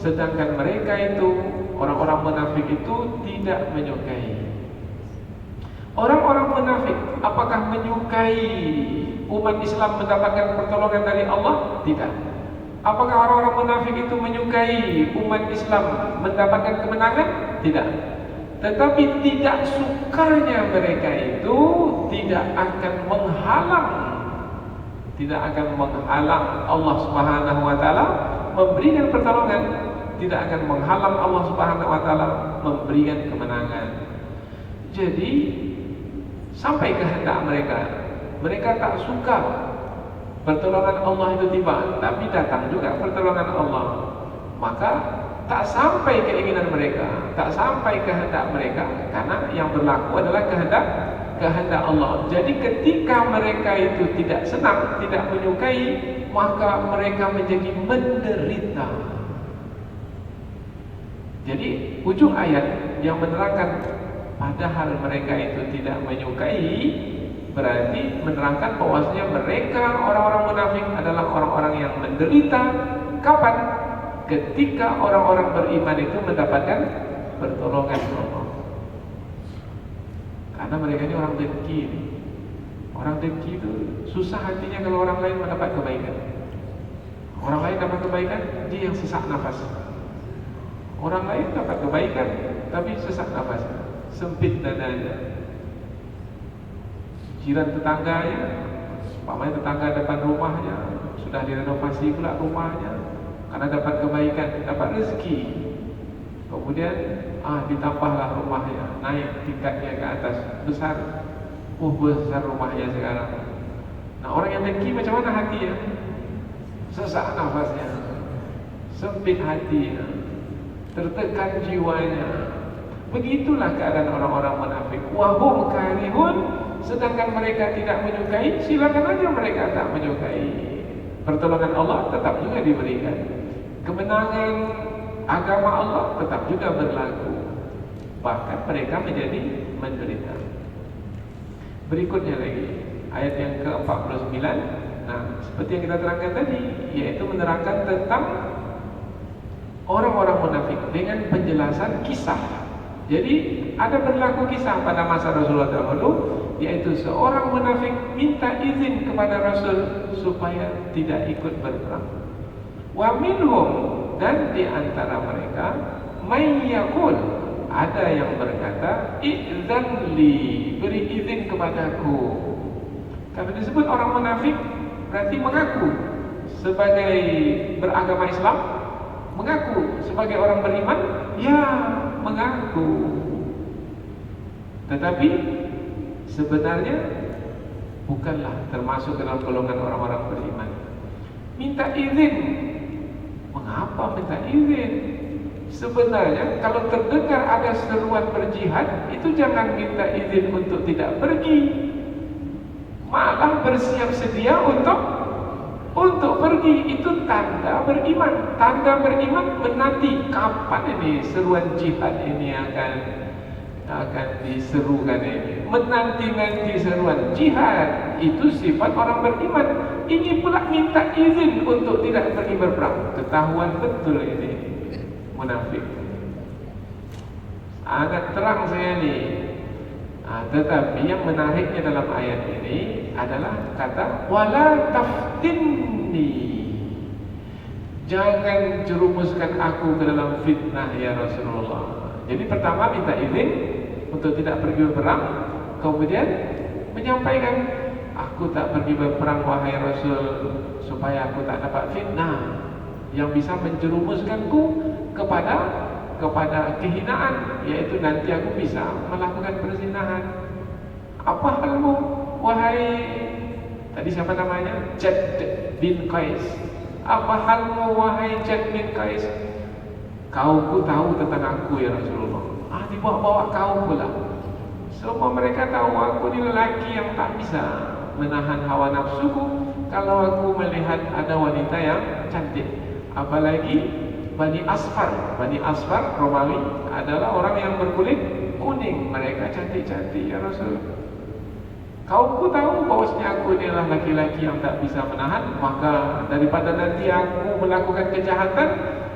sedangkan mereka itu, orang-orang munafik itu tidak menyukai. Orang-orang munafik apakah menyukai umat Islam mendapatkan pertolongan dari Allah? Tidak. Apakah orang-orang munafik itu menyukai umat Islam mendapatkan kemenangan? Tidak. Tetapi tidak sukanya mereka itu tidak akan menghalang Allah Subhanahu wa taala memberikan pertolongan, tidak akan menghalang Allah Subhanahu wa taala memberikan kemenangan. Jadi sampai kehendak mereka tak suka pertolongan Allah itu tiba, tapi datang juga pertolongan Allah, maka tak sampai keinginan mereka, tak sampai kehendak mereka, karena yang berlaku adalah kehendak Allah. Jadi ketika mereka itu tidak senang, tidak menyukai, maka mereka menjadi menderita. Jadi ujung ayat yang menerangkan padahal mereka itu tidak menyukai, berarti menerangkan bahwasanya mereka orang-orang munafik adalah orang-orang yang menderita. Kapan? Ketika orang-orang beriman itu mendapatkan pertolongan Allah. Karena mereka ini orang dengki. Orang dengki itu susah hatinya kalau orang lain mendapat kebaikan. Orang lain dapat kebaikan, dia yang sesak nafas. Orang lain dapat kebaikan, tapi sesak nafas, sempit dadanya. Jiran tetangganya, umpamanya tetangga depan rumahnya sudah direnovasi pula rumahnya karena dapat kebaikan, dapat rezeki. Kemudian ditambahlah rumahnya, naik tingkatnya ke atas, besar. Besar rumahnya sekarang. Nah, orang yang dengki macam mana hatinya? Sesak nafasnya, sempit hatinya, tertekan jiwanya. Begitulah keadaan orang-orang munafik. Wahum karihun, sedangkan mereka tidak menyukai, silakan aja mereka tak menyukai. Pertolongan Allah tetap juga diberikan. Kemenangan agama Allah tetap juga berlaku. Bahkan mereka menjadi menderita. Berikutnya lagi, ayat yang ke-49. Nah, seperti yang kita terangkan tadi, yaitu menerangkan tentang orang-orang munafik dengan penjelasan kisah. Jadi ada berlaku kisah pada masa Rasulullah dahulu, yaitu seorang munafik minta izin kepada Rasul supaya tidak ikut berperang. Wa minhum, dan di antara mereka may yaqul, ada yang berkata idzan li, beri izin kepadaku. Kalau disebut orang munafik berarti mengaku sebagai beragama Islam, mengaku sebagai orang beriman, ya mengaku. Tetapi sebenarnya bukanlah termasuk dalam golongan orang-orang beriman. Minta izin. Mengapa minta izin? Sebenarnya kalau terdengar ada seruan berjihad, itu jangan minta izin untuk tidak pergi, malah bersiap sedia untuk pergi. Itu tanda beriman. Tanda beriman menanti kapan ini seruan jihad ini akan diserukan ini. Menanti-nanti seruan jihad, itu sifat orang beriman. Ini pula minta izin untuk tidak pergi berperang. Ketahuan betul ini munafik. Sangat terang sekali. Tetapi yang menariknya dalam ayat ini adalah kata wala taftinni, jangan jerumuskan aku ke dalam fitnah ya Rasulullah. Jadi pertama minta izin untuk tidak pergi berperang, kemudian menyampaikan aku tak pergi berperang wahai Rasul supaya aku tak dapat fitnah yang bisa menjerumuskanku kepada kehinaan, yaitu nanti aku bisa melakukan perzinahan. Apa halmu wahai, tadi siapa namanya? Jad bin Qais. Apa halmu wahai Jad bin Qais? Kauku tahu tentang aku ya Rasulullah. Dibawa-bawa kau pula. Semua mereka tahu aku ni lelaki yang tak bisa menahan hawa nafsuku kalau aku melihat ada wanita yang cantik. Apalagi Bani Asfar Romawi adalah orang yang berkulit kuning. Mereka cantik-cantik ya Rasul. Kau tahu bahwasanya aku adalah laki-laki yang tak bisa menahan, maka daripada nanti aku melakukan kejahatan,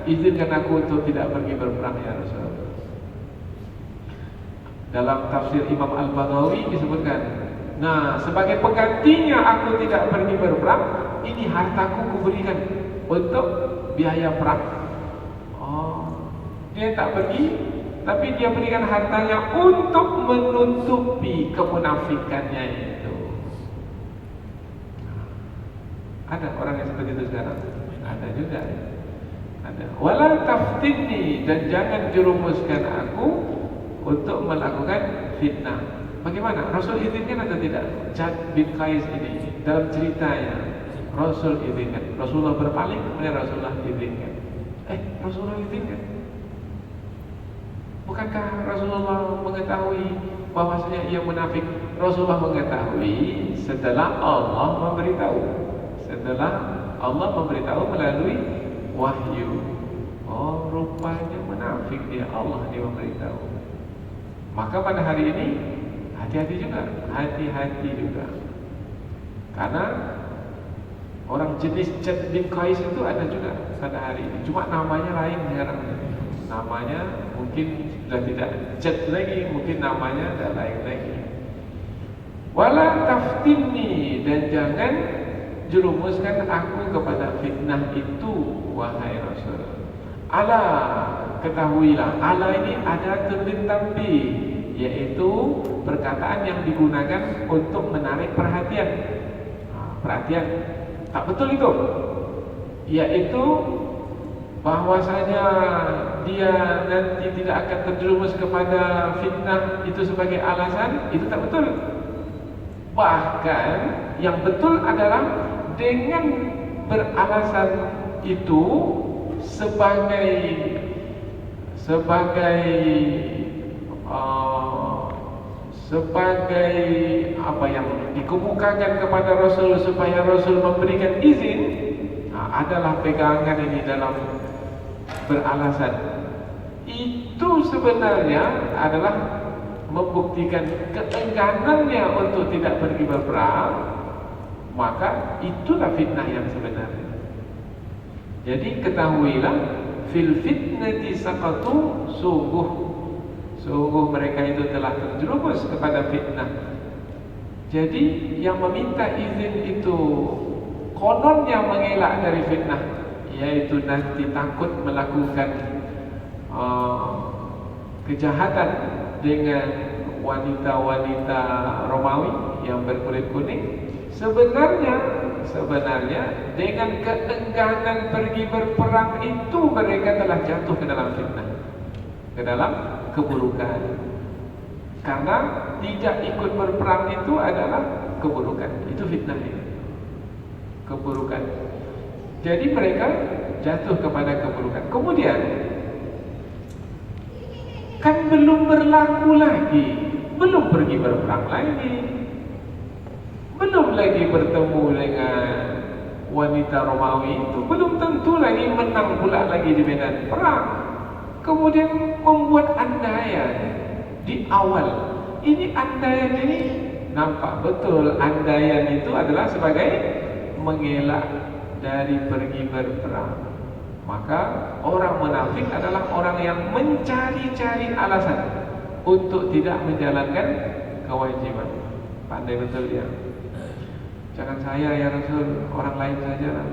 izinkan aku untuk tidak pergi berperang ya Rasul. Dalam tafsir Imam Al-Baghawi disebutkan, nah sebagai penggantinya aku tidak pergi berperang, ini hartaku kuberikan untuk biaya perang. Dia tak pergi, tapi dia berikan hartanya untuk menutupi kemunafikannya itu. Ada orang yang seperti itu sekarang? Ada juga. Ada. Wala taftinni, dan jangan jerumuskan aku untuk melakukan fitnah. Bagaimana? Rasul izinkan atau tidak? Jad bin Qais ini dalam ceritanya Rasul izinkan. Rasulullah berpaling, kemudian Rasulullah izinkan. Rasulullah izinkan. Bukankah Rasulullah mengetahui bahwasanya ia munafik? Rasulullah mengetahui setelah Allah memberitahu. Setelah Allah memberitahu melalui wahyu. Oh, rupanya munafik dia, Allah dia memberitahu. Maka pada hari ini hati-hati juga, hati-hati juga. Karena orang jenis Chad bin Qais itu ada juga pada hari ini. Cuma namanya lain sekarang. Namanya mungkin sudah tidak Chad lagi, mungkin namanya ada lain lagi. Wala taftinni, dan jangan jerumuskan aku kepada fitnah itu, wahai Rasul. Ala, ketahuilah, ala ini ada terlintampi, yaitu perkataan yang digunakan untuk menarik perhatian. Perhatian, tak betul itu. Yaitu bahwasanya dia nanti tidak akan terjerumus kepada fitnah itu sebagai alasan, itu tak betul. Bahkan yang betul adalah dengan beralasan itu sebagai apa yang dikemukakan kepada Rasul supaya Rasul memberikan izin, adalah pegangan ini dalam beralasan. Itu sebenarnya adalah membuktikan keengganannya untuk tidak pergi berperang, maka itulah fitnah yang sebenarnya. Jadi ketahuilah, fil fitnati saqatu, sungguh mereka itu telah terjerumus kepada fitnah. Jadi yang meminta izin itu kononnya mengelak dari fitnah, yaitu nanti takut melakukan kejahatan dengan wanita-wanita Romawi yang berkulit kuning. Sebenarnya dengan keengganan pergi berperang itu mereka telah jatuh ke dalam fitnah, ke dalam keburukan. Karena tidak ikut berperang itu adalah keburukan, itu fitnah ini, keburukan. Jadi mereka jatuh kepada keburukan. Kemudian kan belum berlaku lagi, belum pergi berperang lagi, belum lagi bertemu dengan wanita Romawi itu, belum tentu lagi menang pula lagi di medan perang. Kemudian membuat andaian di awal. Ini andaian ini nampak betul, andaian itu adalah sebagai mengelak dari pergi berperang. Maka orang munafik adalah orang yang mencari-cari alasan untuk tidak menjalankan kewajiban. Pandai betul dia. Jangan saya ya Rasul, orang lain saja lah.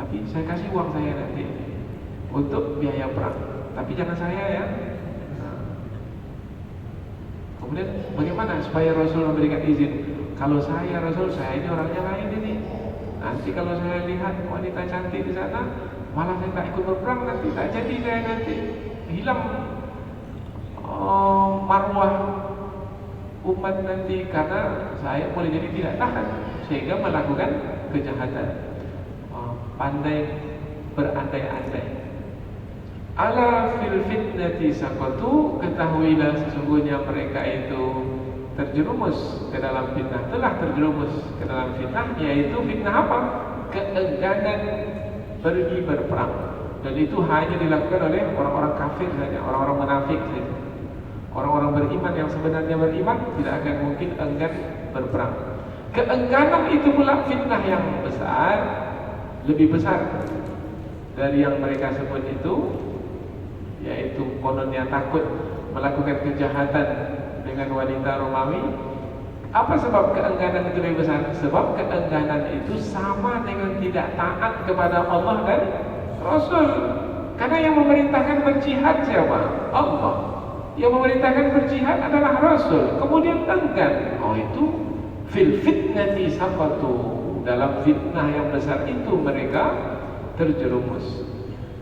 Tapi saya kasih uang saya nanti untuk biaya perang, tapi jangan saya ya. Kemudian bagaimana supaya Rasul memberikan izin? Kalau saya Rasul, saya ini orangnya lain ini. Nanti kalau saya lihat wanita cantik di sana, malah saya tak ikut berperang, nanti tak jadi saya, nanti hilang marwah umat nanti, karena saya boleh jadi tidak tahan sehingga melakukan kejahatan. Pandai berandai-andai. Ala fil fitnati saqatu, ketahuilah sesungguhnya mereka itu terjerumus ke dalam fitnah, telah terjerumus ke dalam fitnah, yaitu fitnah apa? Keengganan pergi berperang. Dan itu hanya dilakukan oleh orang-orang kafir saja, orang-orang munafik saja. Orang-orang beriman yang sebenarnya beriman tidak akan mungkin enggan berperang. Keengganan itu pula fitnah yang besar, lebih besar dari yang mereka sebut itu, yaitu kononnya takut melakukan kejahatan dengan wanita Romawi. Apa sebab keengganan itu lebih besar? Sebab keengganan itu sama dengan tidak taat kepada Allah dan Rasul. Karena yang memerintahkan berjihad siapa? Allah. Yang memerintahkan berjihad adalah Rasul. Kemudian enggan. Oh, itu fil fitnati saqatu, dalam fitnah yang besar itu mereka terjerumus.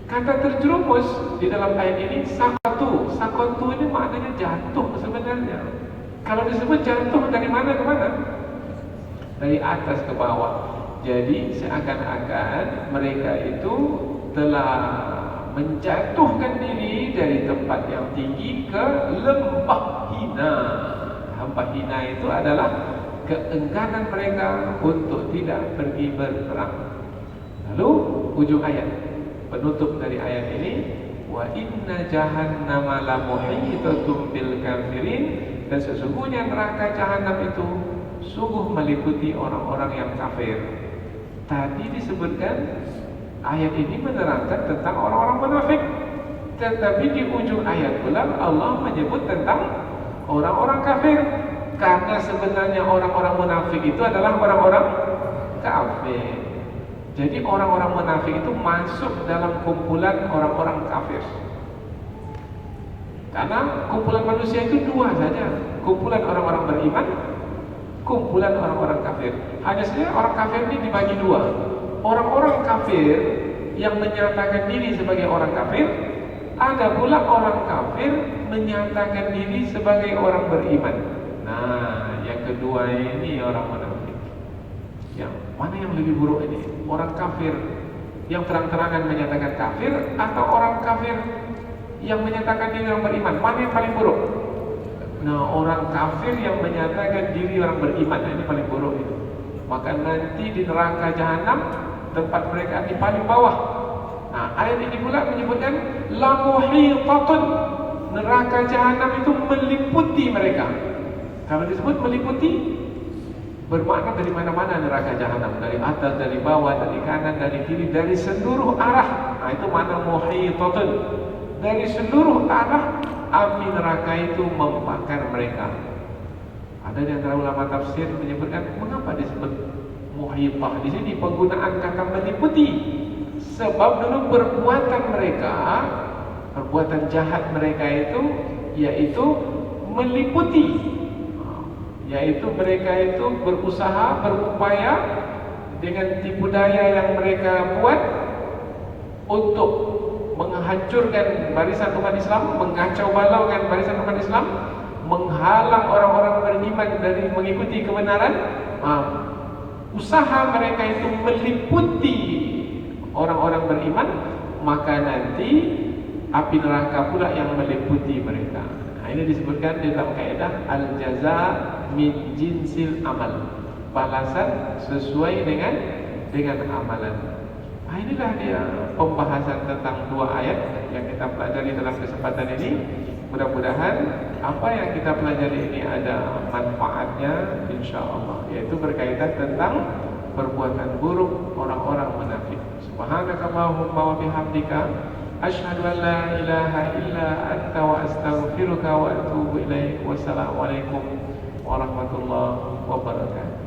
Kata terjerumus di dalam ayat ini saqatu. Saqatu ini maknanya jatuh sebenarnya. Kalau disebut jatuh dari mana ke mana? Dari atas ke bawah. Jadi seakan-akan mereka itu telah menjatuhkan diri dari tempat yang tinggi ke lembah hina. Nampak hina itu adalah keengganan mereka untuk tidak pergi berperang. Lalu ujung ayat, penutup dari ayat ini, wa inna jahannama la muhitatun bil kafirin, dan sesungguhnya neraka jahanam itu sungguh meliputi orang-orang yang kafir. Tadi disebutkan ayat ini menerangkan tentang orang-orang munafik, tetapi di ujung ayat pula Allah menyebut tentang orang-orang kafir, karena sebenarnya orang-orang munafik itu adalah orang-orang kafir. Jadi orang-orang munafik itu masuk dalam kumpulan orang-orang kafir. Karena kumpulan manusia itu dua saja, kumpulan orang-orang beriman, kumpulan orang-orang kafir. Hanya saja orang kafir ini dibagi dua. Orang-orang kafir yang menyatakan diri sebagai orang kafir, ada pula orang kafir menyatakan diri sebagai orang beriman. Nah, yang kedua ini orang munafik. Yang mana yang lebih buruk ini? Orang kafir yang terang-terangan menyatakan kafir, atau orang kafir yang menyatakan diri orang beriman? Mana yang paling buruk? Nah, orang kafir yang menyatakan diri orang beriman, ini paling buruk itu. Maka nanti di neraka jahanam tempat mereka di paling bawah. Nah, ayat ini pula menyebutkan la muhitatun, neraka jahanam itu meliputi mereka. Kalau disebut meliputi, bermakna dari mana-mana neraka jahanam, dari atas, dari bawah, dari kanan, dari kiri, dari seluruh arah. Nah, itu makna muhitatun. Dari seluruh arah api neraka itu membakar mereka. Ada di antara ulama tafsir menyebutkan mengapa disebut muhitah. Di sini penggunaan kata meliputi, sebab dulu perbuatan mereka, perbuatan jahat mereka itu yaitu meliputi, yaitu mereka itu berusaha, berupaya dengan tipu daya yang mereka buat untuk menghancurkan barisan umat Islam, mengacau balaukan barisan umat Islam, menghalang orang-orang beriman dari mengikuti kebenaran. Usaha mereka itu meliputi orang-orang beriman, maka nanti api neraka pula yang meliputi mereka. Nah, ini disebutkan di dalam kaidah al-jaza min jinsil amal, balasan sesuai dengan amalan. Nah, inilah dia pembahasan tentang dua ayat yang kita pelajari dalam kesempatan ini. Mudah-mudahan apa yang kita pelajari ini ada manfaatnya, insyaAllah, yaitu berkaitan tentang perbuatan buruk orang-orang munafik. Subhanakallahumma wa bihamdika, asyhadu an la ilaha illa anta wa astaghfiruka wa atubu ilaik. Wassalamualaikum warahmatullahi wabarakatuh.